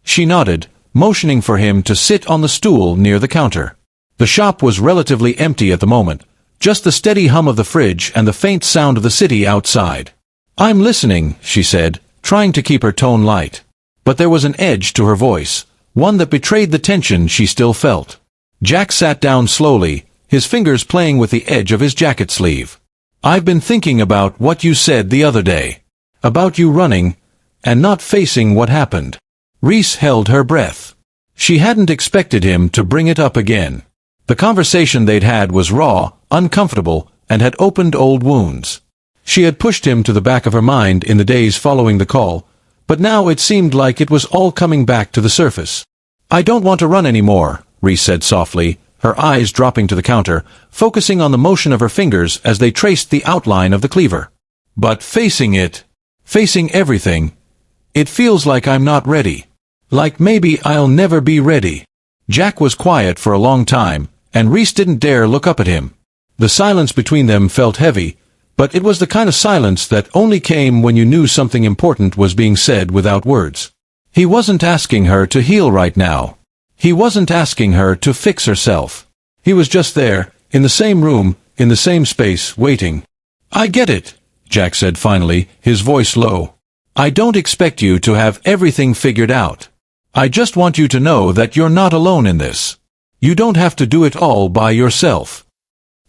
She nodded, motioning for him to sit on the stool near the counter. The shop was relatively empty at the moment, just the steady hum of the fridge and the faint sound of the city outside. "I'm listening," she said, trying to keep her tone light. But there was an edge to her voice, one that betrayed the tension she still felt. Jack sat down slowly, his fingers playing with the edge of his jacket sleeve. "I've been thinking about what you said the other day. About you running, and not facing what happened." Reese held her breath. She hadn't expected him to bring it up again. The conversation they'd had was raw, uncomfortable, and had opened old wounds. She had pushed him to the back of her mind in the days following the call, but now it seemed like it was all coming back to the surface. "I don't want to run anymore," Reese said softly, her eyes dropping to the counter, focusing on the motion of her fingers as they traced the outline of the cleaver. "But facing it, facing everything, it feels like I'm not ready. Like maybe I'll never be ready." Jack was quiet for a long time, and Reese didn't dare look up at him. The silence between them felt heavy, but it was the kind of silence that only came when you knew something important was being said without words. He wasn't asking her to heal right now. He wasn't asking her to fix herself. He was just there, in the same room, in the same space, waiting. I get it, Jack said finally, his voice low. I don't expect you to have everything figured out. I just want you to know that you're not alone in this. You don't have to do it all by yourself.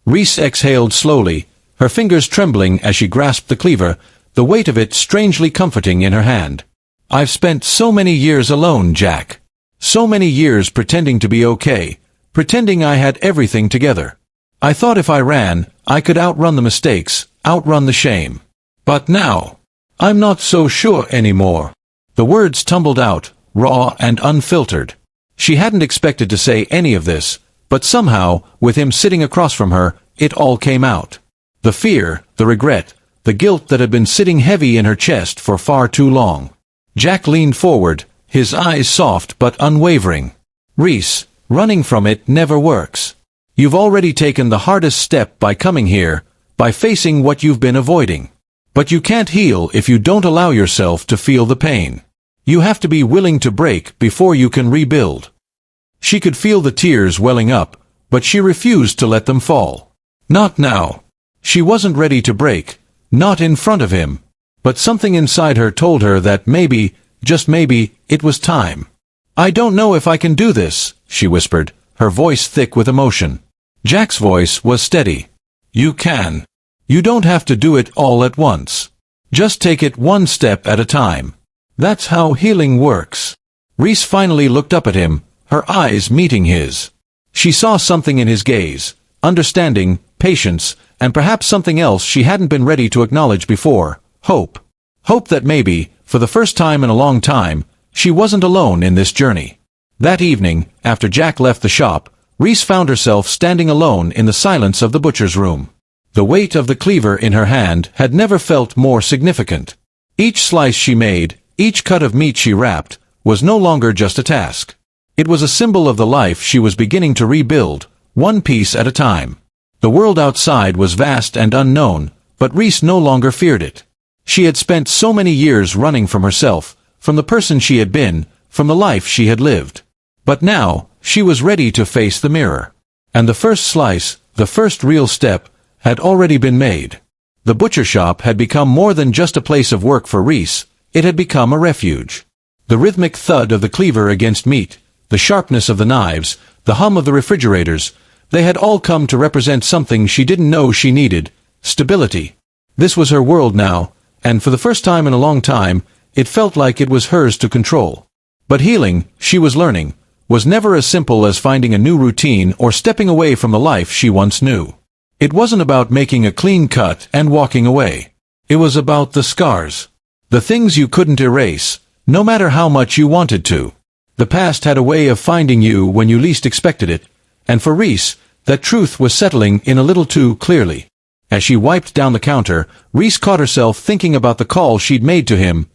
Reese exhaled slowly, her fingers trembling as she grasped the cleaver, the weight of it strangely comforting in her hand. I've spent so many years alone, Jack. So many years pretending to be okay, pretending I had everything together. I thought if I ran, I could outrun the mistakes, outrun the shame. But now, I'm not so sure anymore. The words tumbled out, raw and unfiltered. She hadn't expected to say any of this, but somehow, with him sitting across from her, it all came out. The fear, the regret, the guilt that had been sitting heavy in her chest for far too long. Jack leaned forward, his eyes soft but unwavering. Reese, running from it never works. You've already taken the hardest step by coming here, by facing what you've been avoiding. But you can't heal if you don't allow yourself to feel the pain. You have to be willing to break before you can rebuild. She could feel the tears welling up, but she refused to let them fall. Not now. She wasn't ready to break, not in front of him. But something inside her told her that maybe, just maybe, it was time. I don't know if I can do this, she whispered, her voice thick with emotion. Jack's voice was steady. You can. You don't have to do it all at once. Just take it one step at a time. That's how healing works. Reese finally looked up at him, her eyes meeting his. She saw something in his gaze, understanding, patience, and perhaps something else she hadn't been ready to acknowledge before, hope. Hope that maybe, for the first time in a long time, she wasn't alone in this journey. That evening, after Jack left the shop, Reese found herself standing alone in the silence of the butcher's room. The weight of the cleaver in her hand had never felt more significant. Each slice she made, each cut of meat she wrapped, was no longer just a task. It was a symbol of the life she was beginning to rebuild, one piece at a time. The world outside was vast and unknown, but Reese no longer feared it. She had spent so many years running from herself, from the person she had been, from the life she had lived. But now, she was ready to face the mirror. And the first slice, the first real step, had already been made. The butcher shop had become more than just a place of work for Reese, it had become a refuge. The rhythmic thud of the cleaver against meat, the sharpness of the knives, the hum of the refrigerators, they had all come to represent something she didn't know she needed, stability. This was her world now, and for the first time in a long time, it felt like it was hers to control. But healing, she was learning, was never as simple as finding a new routine or stepping away from the life she once knew. It wasn't about making a clean cut and walking away. It was about the scars. The things you couldn't erase, no matter how much you wanted to. The past had a way of finding you when you least expected it, and for Reese, that truth was settling in a little too clearly. As she wiped down the counter, Reese caught herself thinking about the call she'd made to him,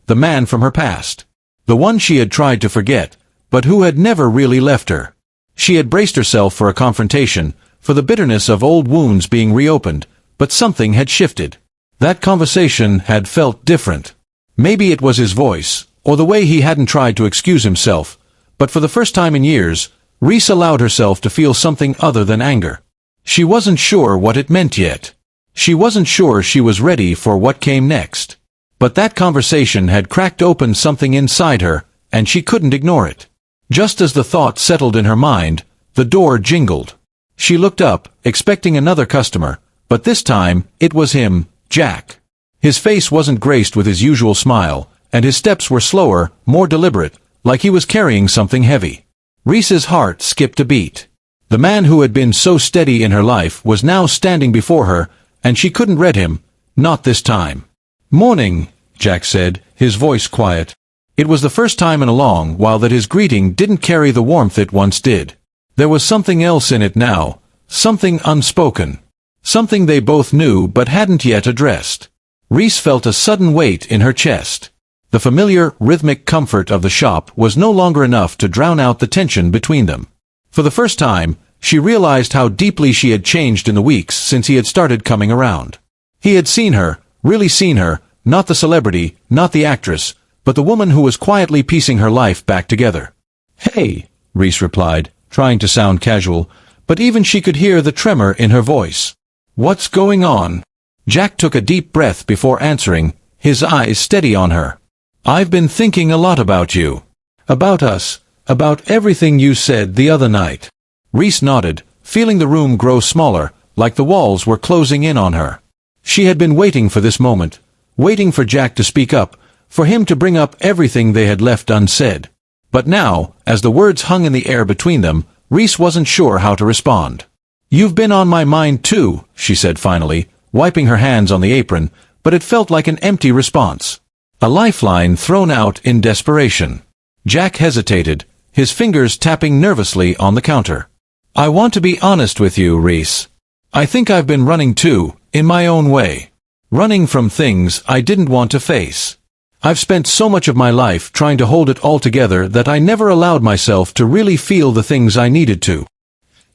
the man from her past. The one she had tried to forget, but who had never really left her. She had braced herself for a confrontation, for the bitterness of old wounds being reopened, but something had shifted. That conversation had felt different. Maybe it was his voice, or the way he hadn't tried to excuse himself, but for the first time in years, Reese allowed herself to feel something other than anger. She wasn't sure what it meant yet. She wasn't sure she was ready for what came next. But that conversation had cracked open something inside her, and she couldn't ignore it. Just as the thought settled in her mind, the door jingled. She looked up, expecting another customer, but this time, it was him, Jack. His face wasn't graced with his usual smile, and his steps were slower, more deliberate, like he was carrying something heavy. Reese's heart skipped a beat. The man who had been so steady in her life was now standing before her, and she couldn't read him, not this time. "Morning," Jack said, his voice quiet. It was the first time in a long while that his greeting didn't carry the warmth it once did. There was something else in it now, something unspoken. Something they both knew but hadn't yet addressed. Reese felt a sudden weight in her chest. The familiar, rhythmic comfort of the shop was no longer enough to drown out the tension between them. For the first time, she realized how deeply she had changed in the weeks since he had started coming around. He had seen her, really seen her, not the celebrity, not the actress, but the woman who was quietly piecing her life back together. "Hey," Reese replied, trying to sound casual, but even she could hear the tremor in her voice. What's going on? Jack took a deep breath before answering, his eyes steady on her. I've been thinking a lot about you. About us. About everything you said the other night. Reese nodded, feeling the room grow smaller, like the walls were closing in on her. She had been waiting for this moment, waiting for Jack to speak up, for him to bring up everything they had left unsaid. But now, as the words hung in the air between them, Reese wasn't sure how to respond. You've been on my mind too, she said finally, wiping her hands on the apron, but it felt like an empty response. A lifeline thrown out in desperation. Jack hesitated, his fingers tapping nervously on the counter. I want to be honest with you, Reese. I think I've been running too, in my own way. Running from things I didn't want to face. I've spent so much of my life trying to hold it all together that I never allowed myself to really feel the things I needed to.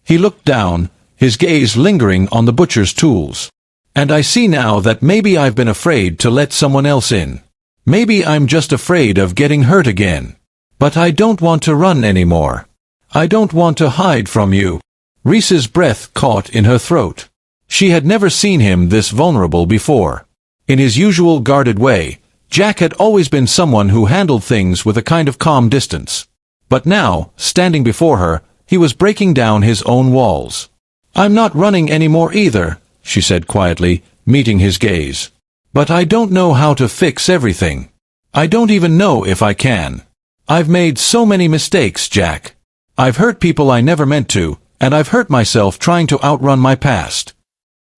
He looked down, his gaze lingering on the butcher's tools. And I see now that maybe I've been afraid to let someone else in. Maybe I'm just afraid of getting hurt again. But I don't want to run anymore. I don't want to hide from you. Reese's breath caught in her throat. She had never seen him this vulnerable before. In his usual guarded way, Jack had always been someone who handled things with a kind of calm distance. But now, standing before her, he was breaking down his own walls. I'm not running anymore either, she said quietly, meeting his gaze. But I don't know how to fix everything. I don't even know if I can. I've made so many mistakes, Jack. I've hurt people I never meant to, and I've hurt myself trying to outrun my past.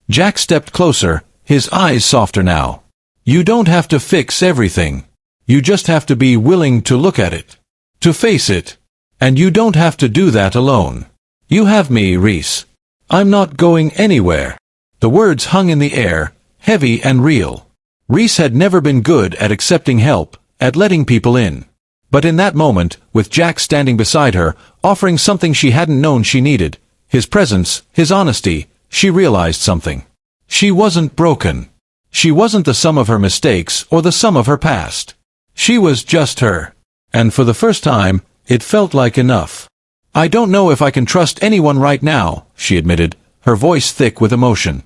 Jack stepped closer, his eyes softer now. You don't have to fix everything. You just have to be willing to look at it. To face it. And you don't have to do that alone. You have me, Reese. I'm not going anywhere. The words hung in the air, heavy and real. Reese had never been good at accepting help, at letting people in. But in that moment, with Jack standing beside her, offering something she hadn't known she needed, his presence, his honesty, she realized something. She wasn't broken. She wasn't the sum of her mistakes or the sum of her past. She was just her. And for the first time, it felt like enough. I don't know if I can trust anyone right now, she admitted, her voice thick with emotion.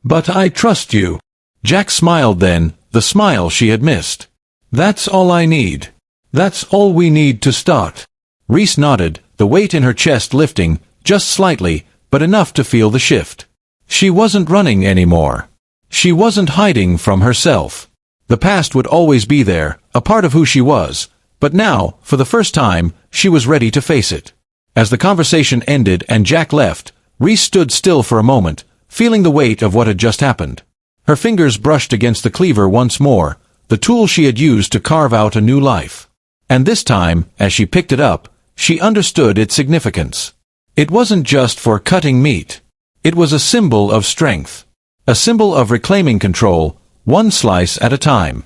But I trust you. Jack smiled then, the smile she had missed. That's all I need. That's all we need to start. Reese nodded, the weight in her chest lifting, just slightly, but enough to feel the shift. She wasn't running anymore. She wasn't hiding from herself. The past would always be there, a part of who she was, but now, for the first time, she was ready to face it. As the conversation ended and Jack left, Reese stood still for a moment, feeling the weight of what had just happened. Her fingers brushed against the cleaver once more, the tool she had used to carve out a new life. And this time, as she picked it up, she understood its significance. It wasn't just for cutting meat. It was a symbol of strength. A symbol of reclaiming control, one slice at a time.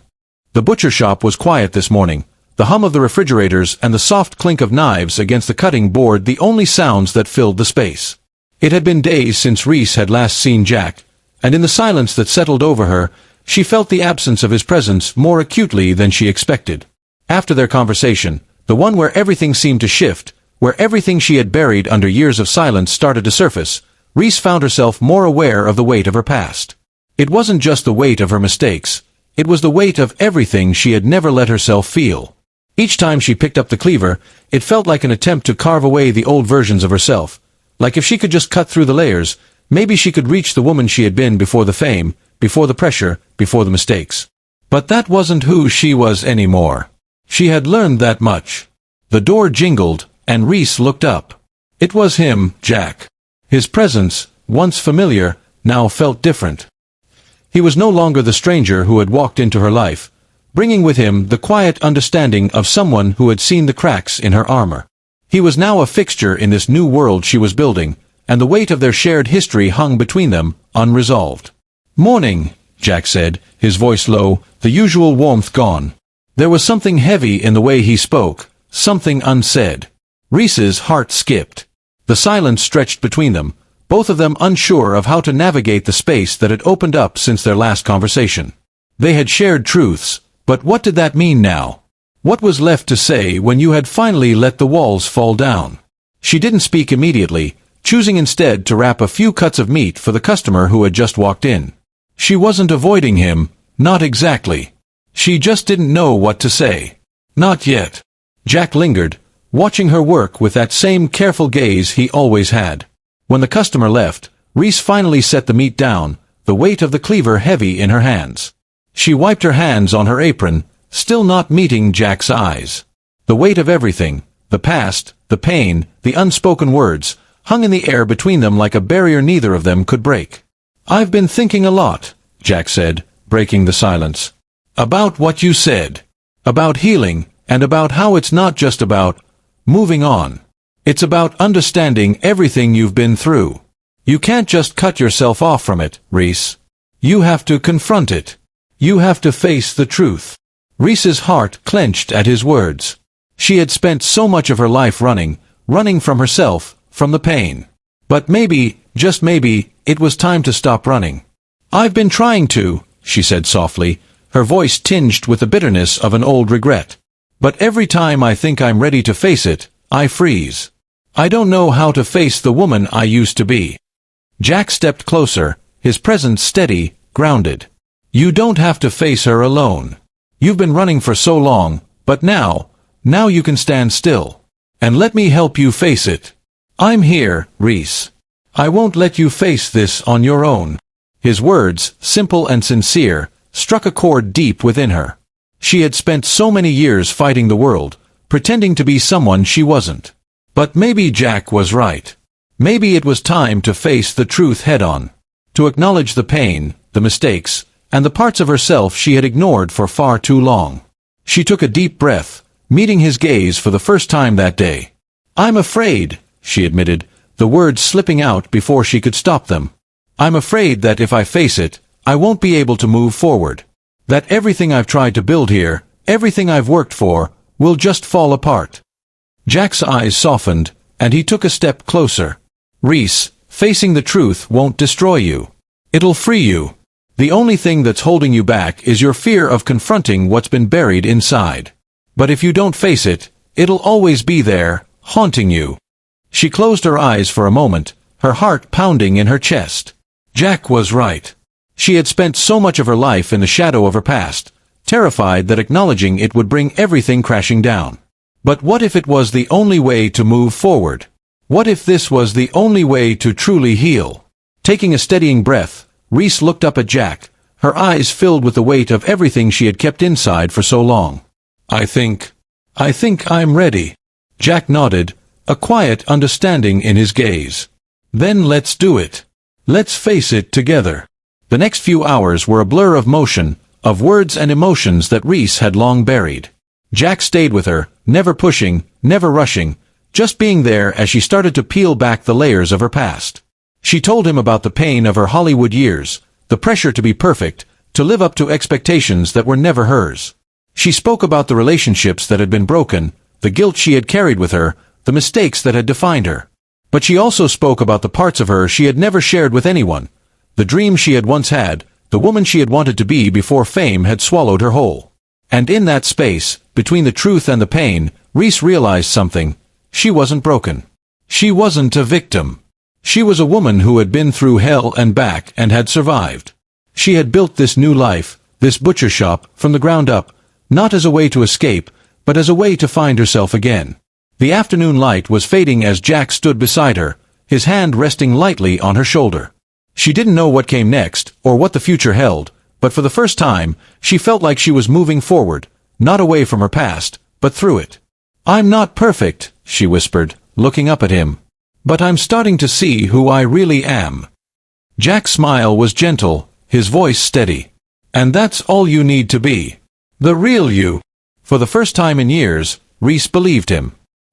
The butcher shop was quiet this morning, the hum of the refrigerators and the soft clink of knives against the cutting board the only sounds that filled the space. It had been days since Reese had last seen Jack, and in the silence that settled over her, she felt the absence of his presence more acutely than she expected. After their conversation, the one where everything seemed to shift, where everything she had buried under years of silence started to surface, Reese found herself more aware of the weight of her past. It wasn't just the weight of her mistakes, it was the weight of everything she had never let herself feel. Each time she picked up the cleaver, it felt like an attempt to carve away the old versions of herself. Like if she could just cut through the layers, maybe she could reach the woman she had been before the fame, before the pressure, before the mistakes. But that wasn't who she was anymore. She had learned that much. The door jingled, and Reese looked up. It was him, Jack. His presence, once familiar, now felt different. He was no longer the stranger who had walked into her life, bringing with him the quiet understanding of someone who had seen the cracks in her armor. He was now a fixture in this new world she was building, and the weight of their shared history hung between them, unresolved. "Morning," Jack said, his voice low, the usual warmth gone. There was something heavy in the way he spoke, something unsaid. Reese's heart skipped. The silence stretched between them, both of them unsure of how to navigate the space that had opened up since their last conversation. They had shared truths, but what did that mean now? What was left to say when you had finally let the walls fall down? She didn't speak immediately, choosing instead to wrap a few cuts of meat for the customer who had just walked in. She wasn't avoiding him, not exactly. She just didn't know what to say. Not yet. Jack lingered, watching her work with that same careful gaze he always had. When the customer left, Reese finally set the meat down, the weight of the cleaver heavy in her hands. She wiped her hands on her apron, still not meeting Jack's eyes. The weight of everything, the past, the pain, the unspoken words, hung in the air between them like a barrier neither of them could break. "I've been thinking a lot," Jack said, breaking the silence. "About what you said. About healing, and about how it's not just about moving on. It's about understanding everything you've been through. You can't just cut yourself off from it, Reese. You have to confront it. You have to face the truth." Reese's heart clenched at his words. She had spent so much of her life running from herself, from the pain. But maybe, just maybe, it was time to stop running. "I've been trying to," she said softly, her voice tinged with the bitterness of an old regret. "But every time I think I'm ready to face it, I freeze. I don't know how to face the woman I used to be." Jack stepped closer, his presence steady, grounded. "You don't have to face her alone. You've been running for so long, but now you can stand still. And let me help you face it. I'm here, Reese. I won't let you face this on your own." His words, simple and sincere, struck a chord deep within her. She had spent so many years fighting the world, pretending to be someone she wasn't. But maybe Jack was right. Maybe it was time to face the truth head-on. To acknowledge the pain, the mistakes, and the parts of herself she had ignored for far too long. She took a deep breath, meeting his gaze for the first time that day. "I'm afraid," she admitted, the words slipping out before she could stop them. "I'm afraid that if I face it, I won't be able to move forward. That everything I've tried to build here, everything I've worked for, will just fall apart." Jack's eyes softened, and he took a step closer. "Reese, facing the truth won't destroy you. It'll free you. The only thing that's holding you back is your fear of confronting what's been buried inside. But if you don't face it, it'll always be there, haunting you." She closed her eyes for a moment, her heart pounding in her chest. Jack was right. She had spent so much of her life in the shadow of her past, terrified that acknowledging it would bring everything crashing down. But what if it was the only way to move forward? What if this was the only way to truly heal? Taking a steadying breath, Reese looked up at Jack, her eyes filled with the weight of everything she had kept inside for so long. I think I'm ready." Jack nodded, a quiet understanding in his gaze. "Then let's do it. Let's face it together." The next few hours were a blur of motion, of words and emotions that Reese had long buried. Jack stayed with her, never pushing, never rushing, just being there as she started to peel back the layers of her past. She told him about the pain of her Hollywood years, the pressure to be perfect, to live up to expectations that were never hers. She spoke about the relationships that had been broken, the guilt she had carried with her, the mistakes that had defined her. But she also spoke about the parts of her she had never shared with anyone, the dreams she had once had, the woman she had wanted to be before fame had swallowed her whole. And in that space, between the truth and the pain, Reese realized something. She wasn't broken. She wasn't a victim. She was a woman who had been through hell and back and had survived. She had built this new life, this butcher shop, from the ground up, not as a way to escape, but as a way to find herself again. The afternoon light was fading as Jack stood beside her, his hand resting lightly on her shoulder. She didn't know what came next, or what the future held, but for the first time, she felt like she was moving forward, not away from her past, but through it. "I'm not perfect," she whispered, looking up at him. "But I'm starting to see who I really am." Jack's smile was gentle, his voice steady. "And that's all you need to be. The real you." For the first time in years, Reese believed him.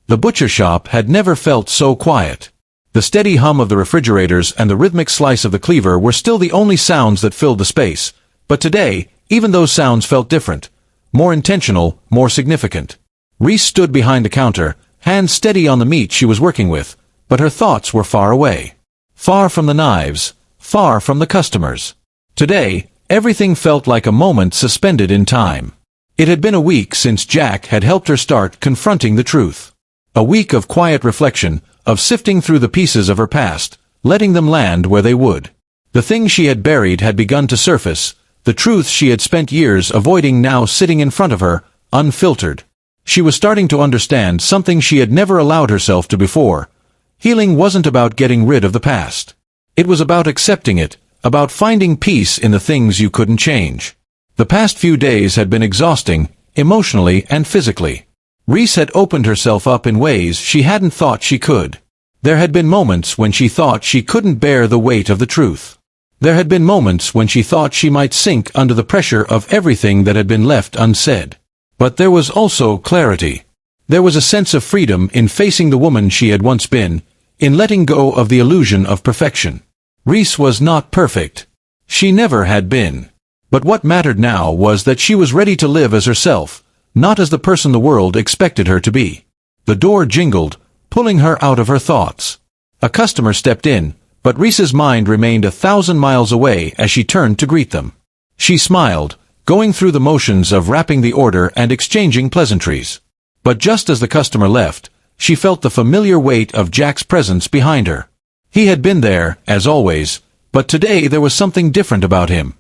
The butcher shop had never felt so quiet. The steady hum of the refrigerators and the rhythmic slice of the cleaver were still the only sounds that filled the space, but today, even those sounds felt different, more intentional, more significant. Reese stood behind the counter, hands steady on the meat she was working with, but her thoughts were far away. Far from the knives, far from the customers. Today, everything felt like a moment suspended in time. It had been a week since Jack had helped her start confronting the truth. A week of quiet reflection, of sifting through the pieces of her past, letting them land where they would. The things she had buried had begun to surface, the truth she had spent years avoiding now sitting in front of her, unfiltered. She was starting to understand something she had never allowed herself to before. Healing wasn't about getting rid of the past. It was about accepting it, about finding peace in the things you couldn't change. The past few days had been exhausting, emotionally and physically. Reese had opened herself up in ways she hadn't thought she could. There had been moments when she thought she couldn't bear the weight of the truth. There had been moments when she thought she might sink under the pressure of everything that had been left unsaid. But there was also clarity. There was a sense of freedom in facing the woman she had once been, in letting go of the illusion of perfection. Reese was not perfect. She never had been. But what mattered now was that she was ready to live as herself, not as the person the world expected her to be. The door jingled, pulling her out of her thoughts. A customer stepped in, but Reese's mind remained 1,000 miles away as she turned to greet them. She smiled, going through the motions of wrapping the order and exchanging pleasantries. But just as the customer left, she felt the familiar weight of Jack's presence behind her. He had been there, as always, but today there was something different about him.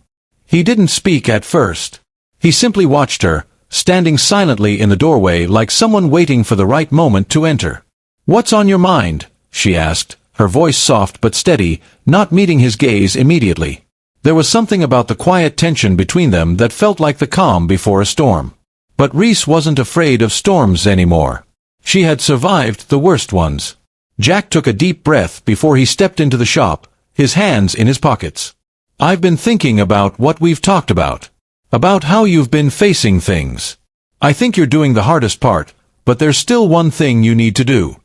He didn't speak at first. He simply watched her, standing silently in the doorway like someone waiting for the right moment to enter. "What's on your mind?" she asked, her voice soft but steady, not meeting his gaze immediately. There was something about the quiet tension between them that felt like the calm before a storm. But Reese wasn't afraid of storms anymore. She had survived the worst ones. Jack took a deep breath before he stepped into the shop, his hands in his pockets. "I've been thinking about what we've talked about. About how you've been facing things. I think you're doing the hardest part, but there's still one thing you need to do."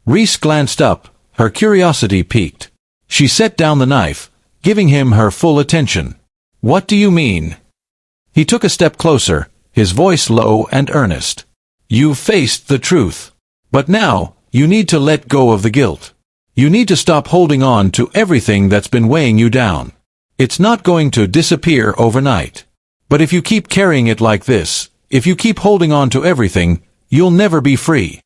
Reese glanced up, her curiosity piqued. She set down the knife, giving him her full attention. "What do you mean?" He took a step closer, his voice low and earnest. "You've faced the truth. But now, you need to let go of the guilt. You need to stop holding on to everything that's been weighing you down. It's not going to disappear overnight. But if you keep carrying it like this, if you keep holding on to everything, you'll never be free."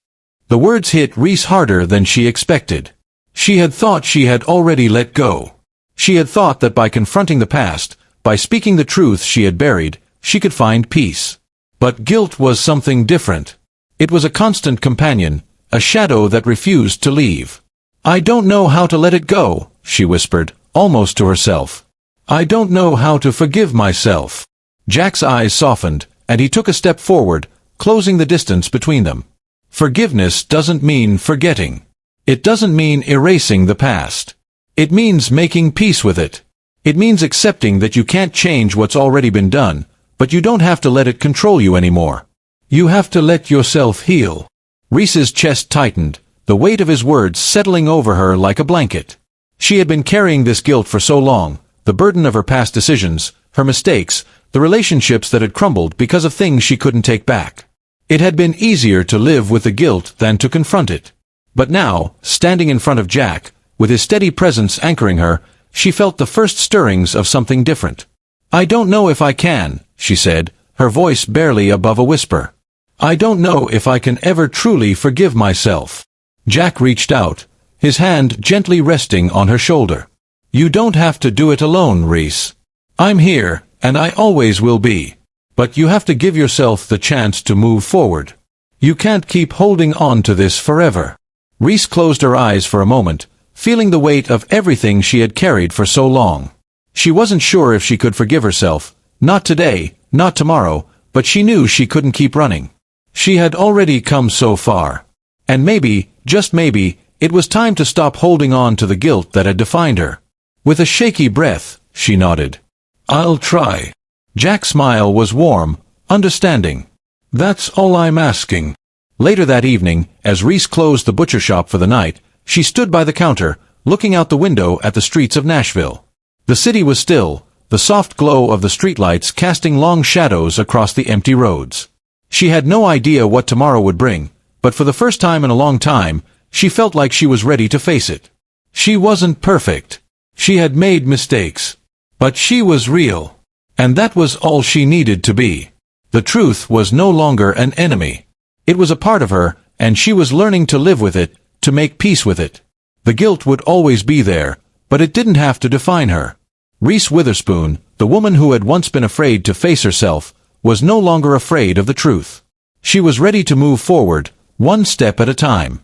The words hit Reese harder than she expected. She had thought she had already let go. She had thought that by confronting the past, by speaking the truth she had buried, she could find peace. But guilt was something different. It was a constant companion, a shadow that refused to leave. "I don't know how to let it go," she whispered, almost to herself. "I don't know how to forgive myself." Jack's eyes softened, and he took a step forward, closing the distance between them. Forgiveness doesn't mean forgetting. It doesn't mean erasing the past. It means making peace with it. It means accepting that you can't change what's already been done, but you don't have to let it control you anymore. You have to let yourself heal. Reese's chest tightened, the weight of his words settling over her like a blanket. She had been carrying this guilt for so long, the burden of her past decisions, her mistakes, the relationships that had crumbled because of things she couldn't take back. It had been easier to live with the guilt than to confront it. But now, standing in front of Jack, with his steady presence anchoring her, she felt the first stirrings of something different. "I don't know if I can," she said, her voice barely above a whisper. "I don't know if I can ever truly forgive myself." Jack reached out, his hand gently resting on her shoulder. "You don't have to do it alone, Reese. I'm here, and I always will be. But you have to give yourself the chance to move forward. You can't keep holding on to this forever." Reese closed her eyes for a moment, feeling the weight of everything she had carried for so long. She wasn't sure if she could forgive herself, not today, not tomorrow, but she knew she couldn't keep running. She had already come so far. And maybe, just maybe, it was time to stop holding on to the guilt that had defined her. With a shaky breath, she nodded. "I'll try." Jack's smile was warm, understanding. "That's all I'm asking." Later that evening, as Reese closed the butcher shop for the night, she stood by the counter, looking out the window at the streets of Nashville. The city was still, the soft glow of the streetlights casting long shadows across the empty roads. She had no idea what tomorrow would bring, but for the first time in a long time, she felt like she was ready to face it. She wasn't perfect. She had made mistakes. But she was real. And that was all she needed to be. The truth was no longer an enemy. It was a part of her, and she was learning to live with it, to make peace with it. The guilt would always be there, but it didn't have to define her. Reese Witherspoon, the woman who had once been afraid to face herself, was no longer afraid of the truth. She was ready to move forward, one step at a time.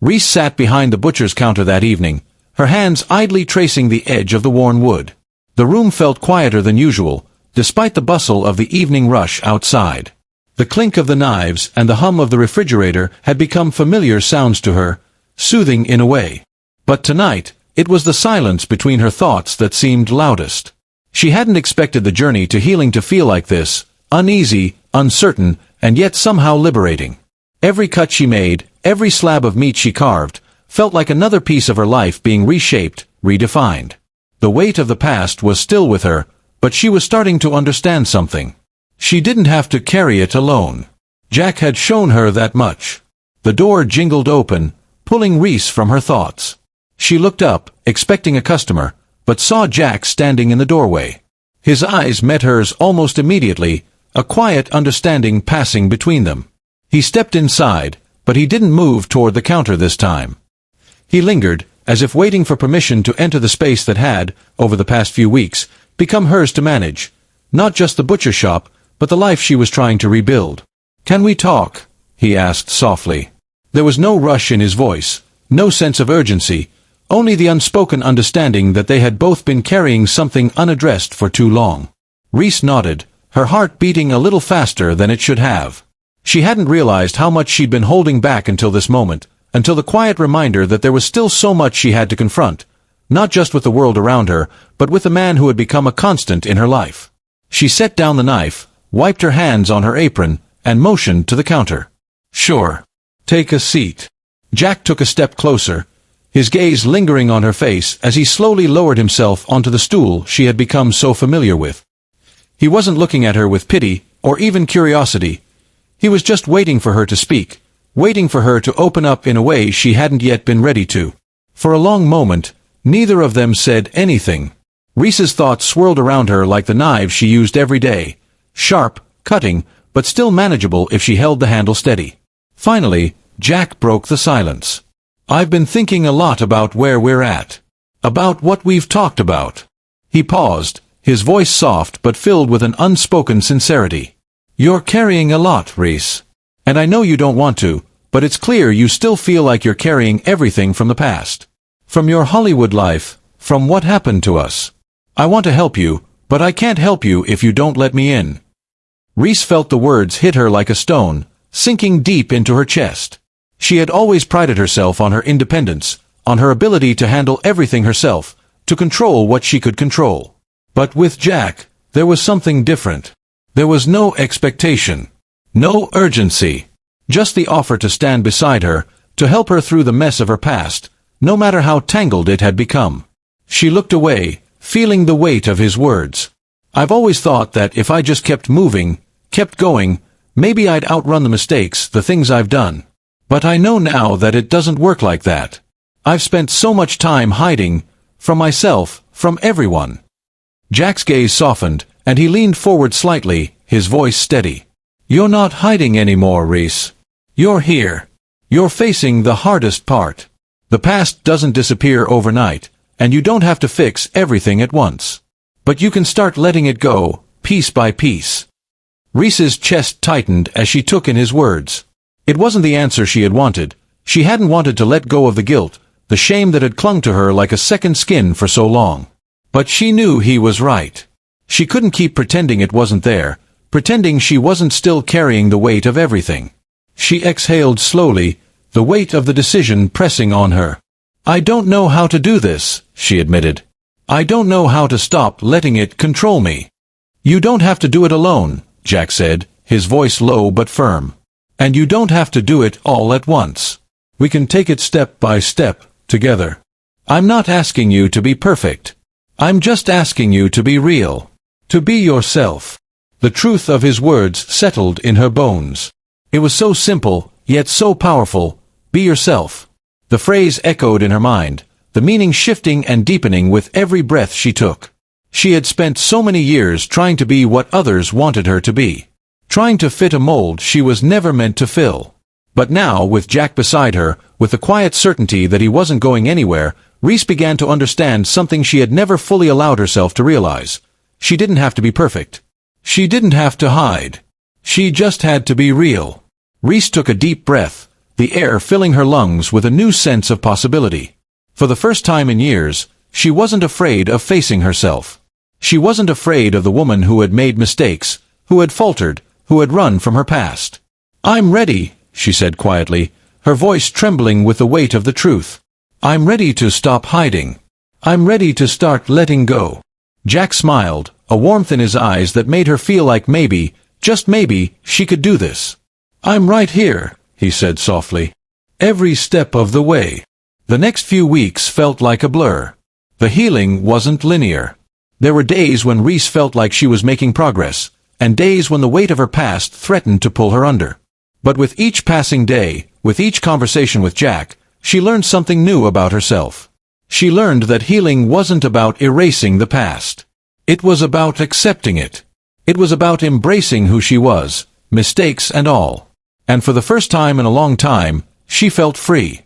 Reese sat behind the butcher's counter that evening, her hands idly tracing the edge of the worn wood. The room felt quieter than usual, despite the bustle of the evening rush outside. The clink of the knives and the hum of the refrigerator had become familiar sounds to her, soothing in a way. But tonight, it was the silence between her thoughts that seemed loudest. She hadn't expected the journey to healing to feel like this, uneasy, uncertain, and yet somehow liberating. Every cut she made, every slab of meat she carved, felt like another piece of her life being reshaped, redefined. The weight of the past was still with her, but she was starting to understand something. She didn't have to carry it alone. Jack had shown her that much. The door jingled open, pulling Reese from her thoughts. She looked up, expecting a customer, but saw Jack standing in the doorway. His eyes met hers almost immediately, a quiet understanding passing between them. He stepped inside, but he didn't move toward the counter this time. He lingered, as if waiting for permission to enter the space that had, over the past few weeks, become hers to manage. Not just the butcher shop, but the life she was trying to rebuild. "Can we talk?" he asked softly. There was no rush in his voice, no sense of urgency, only the unspoken understanding that they had both been carrying something unaddressed for too long. Reese nodded, her heart beating a little faster than it should have. She hadn't realized how much she'd been holding back until this moment, until the quiet reminder that there was still so much she had to confront, not just with the world around her, but with the man who had become a constant in her life. She set down the knife, wiped her hands on her apron, and motioned to the counter. "Sure. Take a seat." Jack took a step closer, his gaze lingering on her face as he slowly lowered himself onto the stool she had become so familiar with. He wasn't looking at her with pity, or even curiosity. He was just waiting for her to speak, waiting for her to open up in a way she hadn't yet been ready to. For a long moment, neither of them said anything. Reese's thoughts swirled around her like the knives she used every day, sharp, cutting, but still manageable if she held the handle steady. Finally, Jack broke the silence. "I've been thinking a lot about where we're at. About what we've talked about." He paused, his voice soft but filled with an unspoken sincerity. "You're carrying a lot, Reese. And I know you don't want to, but it's clear you still feel like you're carrying everything from the past. From your Hollywood life, from what happened to us. I want to help you, but I can't help you if you don't let me in." Reese felt the words hit her like a stone, sinking deep into her chest. She had always prided herself on her independence, on her ability to handle everything herself, to control what she could control. But with Jack, there was something different. There was no expectation, no urgency, just the offer to stand beside her, to help her through the mess of her past, no matter how tangled it had become. She looked away, feeling the weight of his words. "I've always thought that if I just kept moving, kept going, maybe I'd outrun the mistakes, the things I've done. But I know now that it doesn't work like that. I've spent so much time hiding, from myself, from everyone." Jack's gaze softened, and he leaned forward slightly, his voice steady. "You're not hiding anymore, Reese. You're here. You're facing the hardest part. The past doesn't disappear overnight, and you don't have to fix everything at once. But you can start letting it go, piece by piece." Reese's chest tightened as she took in his words. It wasn't the answer she had wanted. She hadn't wanted to let go of the guilt, the shame that had clung to her like a second skin for so long. But she knew he was right. She couldn't keep pretending it wasn't there, pretending she wasn't still carrying the weight of everything. She exhaled slowly, the weight of the decision pressing on her. "I don't know how to do this," she admitted. "I don't know how to stop letting it control me." "You don't have to do it alone," Jack said, his voice low but firm. "And you don't have to do it all at once. We can take it step by step, together. I'm not asking you to be perfect. I'm just asking you to be real. To be yourself." The truth of his words settled in her bones. It was so simple, yet so powerful. Be yourself. The phrase echoed in her mind, the meaning shifting and deepening with every breath she took. She had spent so many years trying to be what others wanted her to be, trying to fit a mold she was never meant to fill. But now, with Jack beside her, with the quiet certainty that he wasn't going anywhere, Reese began to understand something she had never fully allowed herself to realize. She didn't have to be perfect. She didn't have to hide. She just had to be real. Reese took a deep breath, the air filling her lungs with a new sense of possibility. For the first time in years, she wasn't afraid of facing herself. She wasn't afraid of the woman who had made mistakes, who had faltered, who had run from her past. "I'm ready," she said quietly, her voice trembling with the weight of the truth. "I'm ready to stop hiding. I'm ready to start letting go." Jack smiled, a warmth in his eyes that made her feel like maybe, just maybe, she could do this. "I'm right here," he said softly. "Every step of the way." The next few weeks felt like a blur. The healing wasn't linear. There were days when Reese felt like she was making progress, and days when the weight of her past threatened to pull her under. But with each passing day, with each conversation with Jack, she learned something new about herself. She learned that healing wasn't about erasing the past. It was about accepting it. It was about embracing who she was, mistakes and all. And for the first time in a long time, she felt free.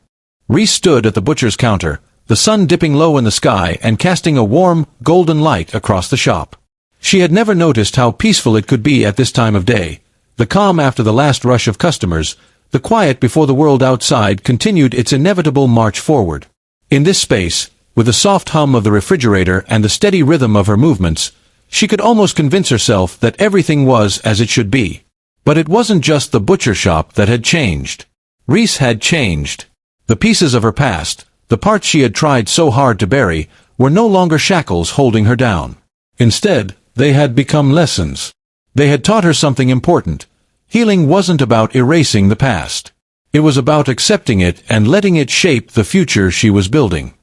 Reese stood at the butcher's counter, the sun dipping low in the sky and casting a warm, golden light across the shop. She had never noticed how peaceful it could be at this time of day. The calm after the last rush of customers, the quiet before the world outside continued its inevitable march forward. In this space, with the soft hum of the refrigerator and the steady rhythm of her movements, she could almost convince herself that everything was as it should be. But it wasn't just the butcher shop that had changed. Reese had changed. The pieces of her past, the parts she had tried so hard to bury, were no longer shackles holding her down. Instead, they had become lessons. They had taught her something important. Healing wasn't about erasing the past. It was about accepting it and letting it shape the future she was building.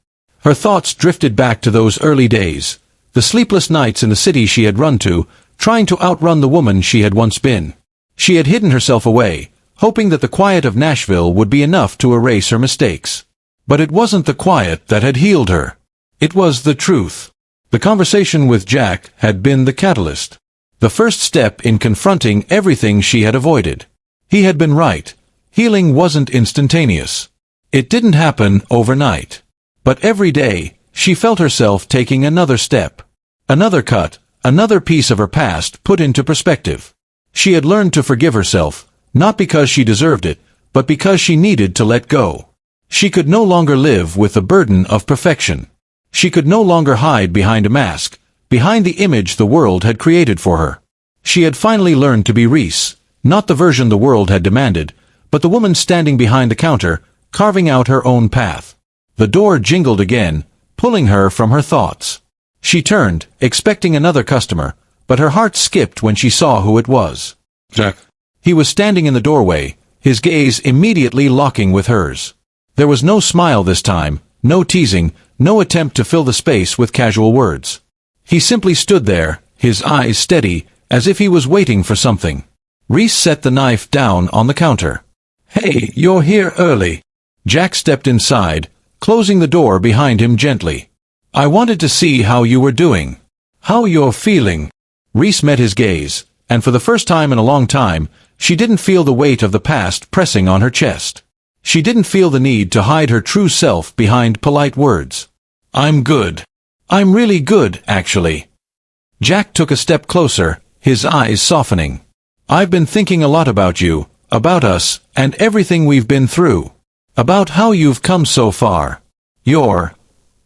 Her thoughts drifted back to those early days, the sleepless nights in the city she had run to, trying to outrun the woman she had once been. She had hidden herself away, hoping that the quiet of Nashville would be enough to erase her mistakes. But it wasn't the quiet that had healed her. It was the truth. The conversation with Jack had been the catalyst. The first step in confronting everything she had avoided. He had been right. Healing wasn't instantaneous. It didn't happen overnight. But every day, she felt herself taking another step. Another cut, another piece of her past put into perspective. She had learned to forgive herself, not because she deserved it, but because she needed to let go. She could no longer live with the burden of perfection. She could no longer hide behind a mask, behind the image the world had created for her. She had finally learned to be Reese, not the version the world had demanded, but the woman standing behind the counter, carving out her own path. The door jingled again, pulling her from her thoughts. She turned, expecting another customer, but her heart skipped when she saw who it was. Jack. He was standing in the doorway, his gaze immediately locking with hers. There was no smile this time, no teasing, no attempt to fill the space with casual words. He simply stood there, his eyes steady, as if he was waiting for something. Reese set the knife down on the counter. "Hey, you're here early." Jack stepped inside, closing the door behind him gently. "I wanted to see how you were doing. How you're feeling." Reese met his gaze, and for the first time in a long time, she didn't feel the weight of the past pressing on her chest. She didn't feel the need to hide her true self behind polite words. "I'm good. I'm really good, actually." Jack took a step closer, his eyes softening. "I've been thinking a lot about you, about us, and everything we've been through. About how you've come so far. You're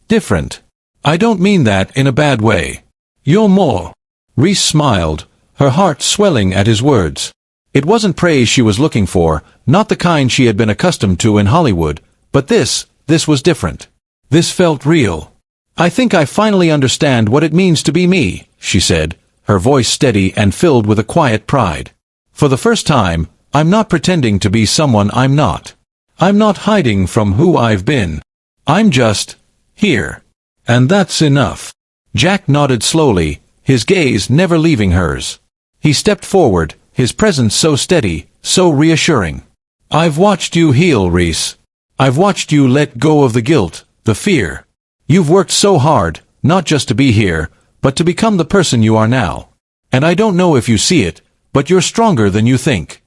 different. I don't mean that in a bad way. You're more." Reese smiled, her heart swelling at his words. It wasn't praise she was looking for, not the kind she had been accustomed to in Hollywood, but this was different. This felt real. "I think I finally understand what it means to be me," she said, her voice steady and filled with a quiet pride. "For the first time, I'm not pretending to be someone I'm not. I'm not hiding from who I've been. I'm just here. And that's enough." Jack nodded slowly, his gaze never leaving hers. He stepped forward, his presence so steady, so reassuring. "I've watched you heal, Reese. I've watched you let go of the guilt, the fear. You've worked so hard, not just to be here, but to become the person you are now. And I don't know if you see it, but you're stronger than you think."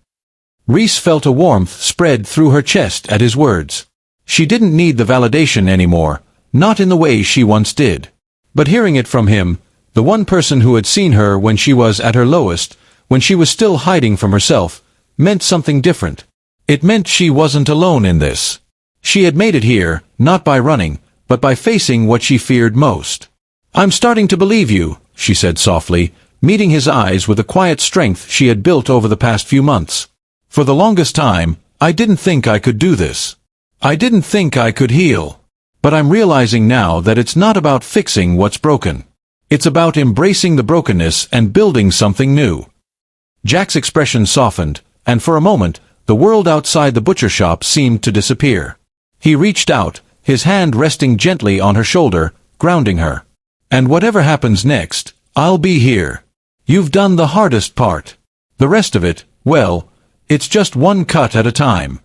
Reese felt a warmth spread through her chest at his words. She didn't need the validation anymore, not in the way she once did. But hearing it from him, the one person who had seen her when she was at her lowest, when she was still hiding from herself, meant something different. It meant she wasn't alone in this. She had made it here, not by running, but by facing what she feared most. "I'm starting to believe you," she said softly, meeting his eyes with the quiet strength she had built over the past few months. "For the longest time, I didn't think I could do this. I didn't think I could heal. But I'm realizing now that it's not about fixing what's broken. It's about embracing the brokenness and building something new." Jack's expression softened, and for a moment, the world outside the butcher shop seemed to disappear. He reached out, his hand resting gently on her shoulder, grounding her. "And whatever happens next, I'll be here. You've done the hardest part. The rest of it, well, it's just one cut at a time."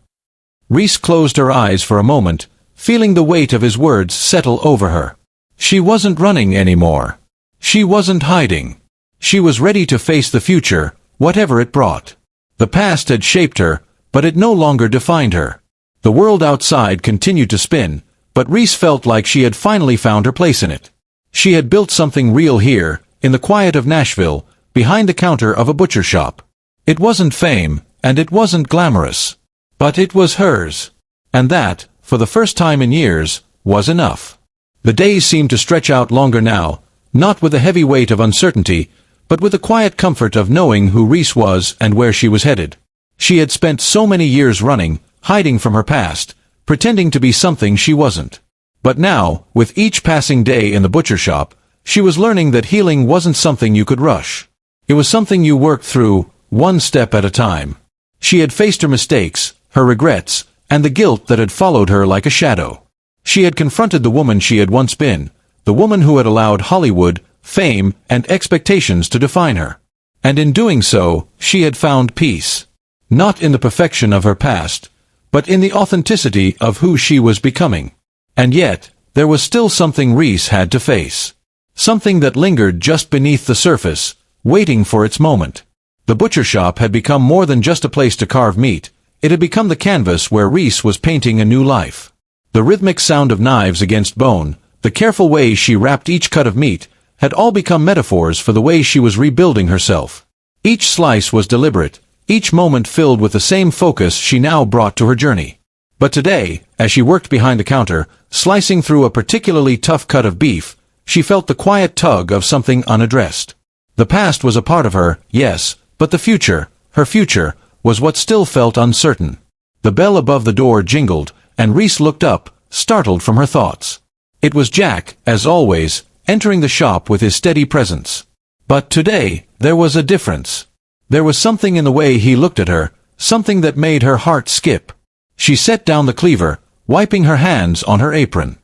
Reese closed her eyes for a moment, feeling the weight of his words settle over her. She wasn't running anymore. She wasn't hiding. She was ready to face the future, whatever it brought. The past had shaped her, but it no longer defined her. The world outside continued to spin, but Reese felt like she had finally found her place in it. She had built something real here, in the quiet of Nashville, behind the counter of a butcher shop. It wasn't fame, and it wasn't glamorous. But it was hers. And that, for the first time in years, was enough. The days seemed to stretch out longer now, not with the heavy weight of uncertainty, but with the quiet comfort of knowing who Reese was and where she was headed. She had spent so many years running, hiding from her past, pretending to be something she wasn't. But now, with each passing day in the butcher shop, she was learning that healing wasn't something you could rush. It was something you worked through, one step at a time. She had faced her mistakes, her regrets, and the guilt that had followed her like a shadow. She had confronted the woman she had once been, the woman who had allowed Hollywood, fame, and expectations to define her. And in doing so, she had found peace. Not in the perfection of her past, but in the authenticity of who she was becoming. And yet, there was still something Reese had to face. Something that lingered just beneath the surface, waiting for its moment. The butcher shop had become more than just a place to carve meat. It had become the canvas where Reese was painting a new life. The rhythmic sound of knives against bone, the careful way she wrapped each cut of meat, had all become metaphors for the way she was rebuilding herself. Each slice was deliberate, each moment filled with the same focus she now brought to her journey. But today, as she worked behind the counter, slicing through a particularly tough cut of beef, she felt the quiet tug of something unaddressed. The past was a part of her, yes, but the future, her future, was what still felt uncertain. The bell above the door jingled, and Reese looked up, startled from her thoughts. It was Jack, as always, entering the shop with his steady presence. But today, there was a difference. There was something in the way he looked at her, something that made her heart skip. She set down the cleaver, wiping her hands on her apron.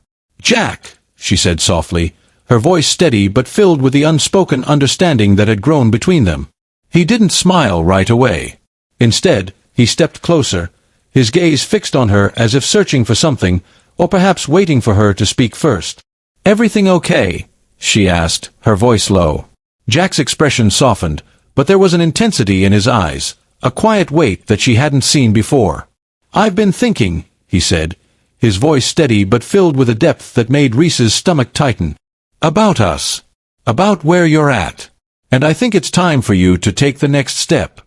"Jack," she said softly, her voice steady but filled with the unspoken understanding that had grown between them. He didn't smile right away. Instead, he stepped closer, his gaze fixed on her as if searching for something, or perhaps waiting for her to speak first. "Everything okay?" she asked, her voice low. Jack's expression softened, but there was an intensity in his eyes, a quiet weight that she hadn't seen before. "I've been thinking," he said, his voice steady but filled with a depth that made Reese's stomach tighten. "About us. About where you're at. And I think it's time for you to take the next step."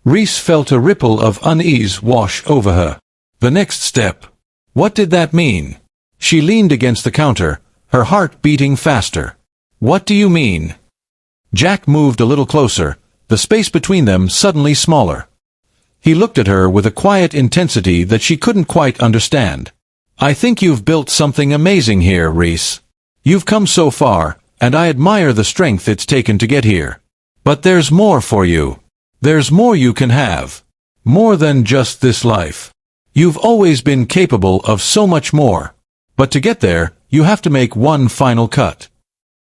Reese felt a ripple of unease wash over her. The next step. What did that mean? She leaned against the counter, her heart beating faster. "What do you mean?" Jack moved a little closer, the space between them suddenly smaller. He looked at her with a quiet intensity that she couldn't quite understand. "I think you've built something amazing here, Reese. You've come so far, and I admire the strength it's taken to get here. But there's more for you. There's more you can have. More than just this life. You've always been capable of so much more. But to get there, you have to make one final cut."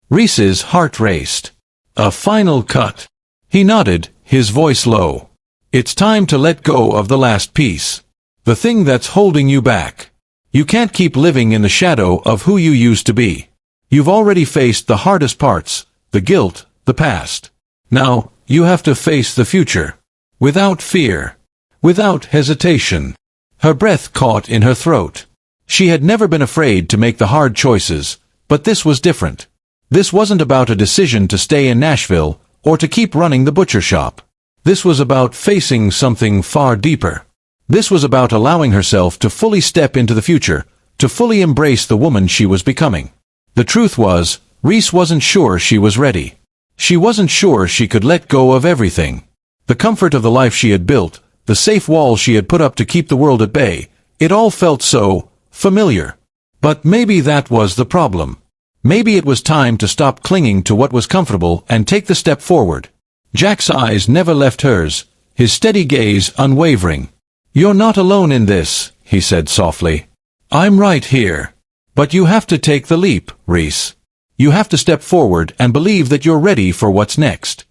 Reese's heart raced. "A final cut." He nodded, his voice low. "It's time to let go of the last piece. The thing that's holding you back. You can't keep living in the shadow of who you used to be. You've already faced the hardest parts, the guilt, the past. Now, you have to face the future. Without fear. without hesitation. Her breath caught in her throat. She had never been afraid to make the hard choices, but this was different. This wasn't about a decision to stay in Nashville, or to keep running the butcher shop. This was about facing something far deeper. This was about allowing herself to fully step into the future, to fully embrace the woman she was becoming. The truth was, Reese wasn't sure she was ready. She wasn't sure she could let go of everything. The comfort of the life she had built, the safe walls she had put up to keep the world at bay, it all felt so familiar. But maybe that was the problem. Maybe it was time to stop clinging to what was comfortable and take the step forward. Jack's eyes never left hers, his steady gaze unwavering. "You're not alone in this," he said softly. "I'm right here. But you have to take the leap, Reese. You have to step forward and believe that you're ready for what's next."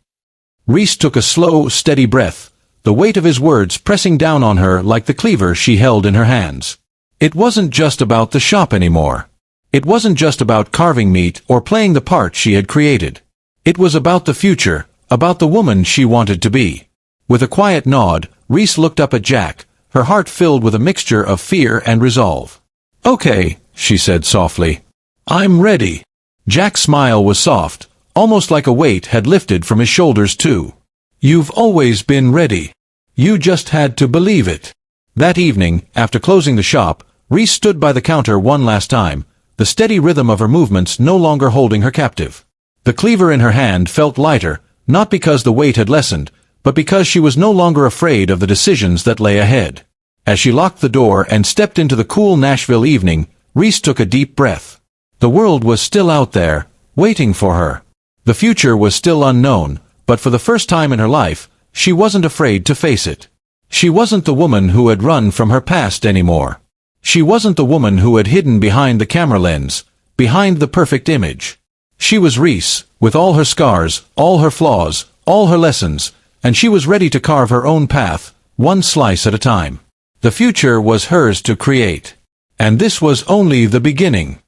Reese took a slow, steady breath, the weight of his words pressing down on her like the cleaver she held in her hands. It wasn't just about the shop anymore. It wasn't just about carving meat or playing the part she had created. It was about the future, about the woman she wanted to be. With a quiet nod, Reese looked up at Jack, her heart filled with a mixture of fear and resolve. "Okay," she said softly. "I'm ready." Jack's smile was soft, almost like a weight had lifted from his shoulders too. "You've always been ready. You just had to believe it." That evening, after closing the shop, Reese stood by the counter one last time, the steady rhythm of her movements no longer holding her captive. The cleaver in her hand felt lighter, not because the weight had lessened, but because she was no longer afraid of the decisions that lay ahead. As she locked the door and stepped into the cool Nashville evening, Reese took a deep breath. The world was still out there, waiting for her. The future was still unknown, but for the first time in her life, she wasn't afraid to face it. She wasn't the woman who had run from her past anymore. She wasn't the woman who had hidden behind the camera lens, behind the perfect image. She was Reese, with all her scars, all her flaws, all her lessons, and she was ready to carve her own path, one slice at a time. The future was hers to create. And this was only the beginning.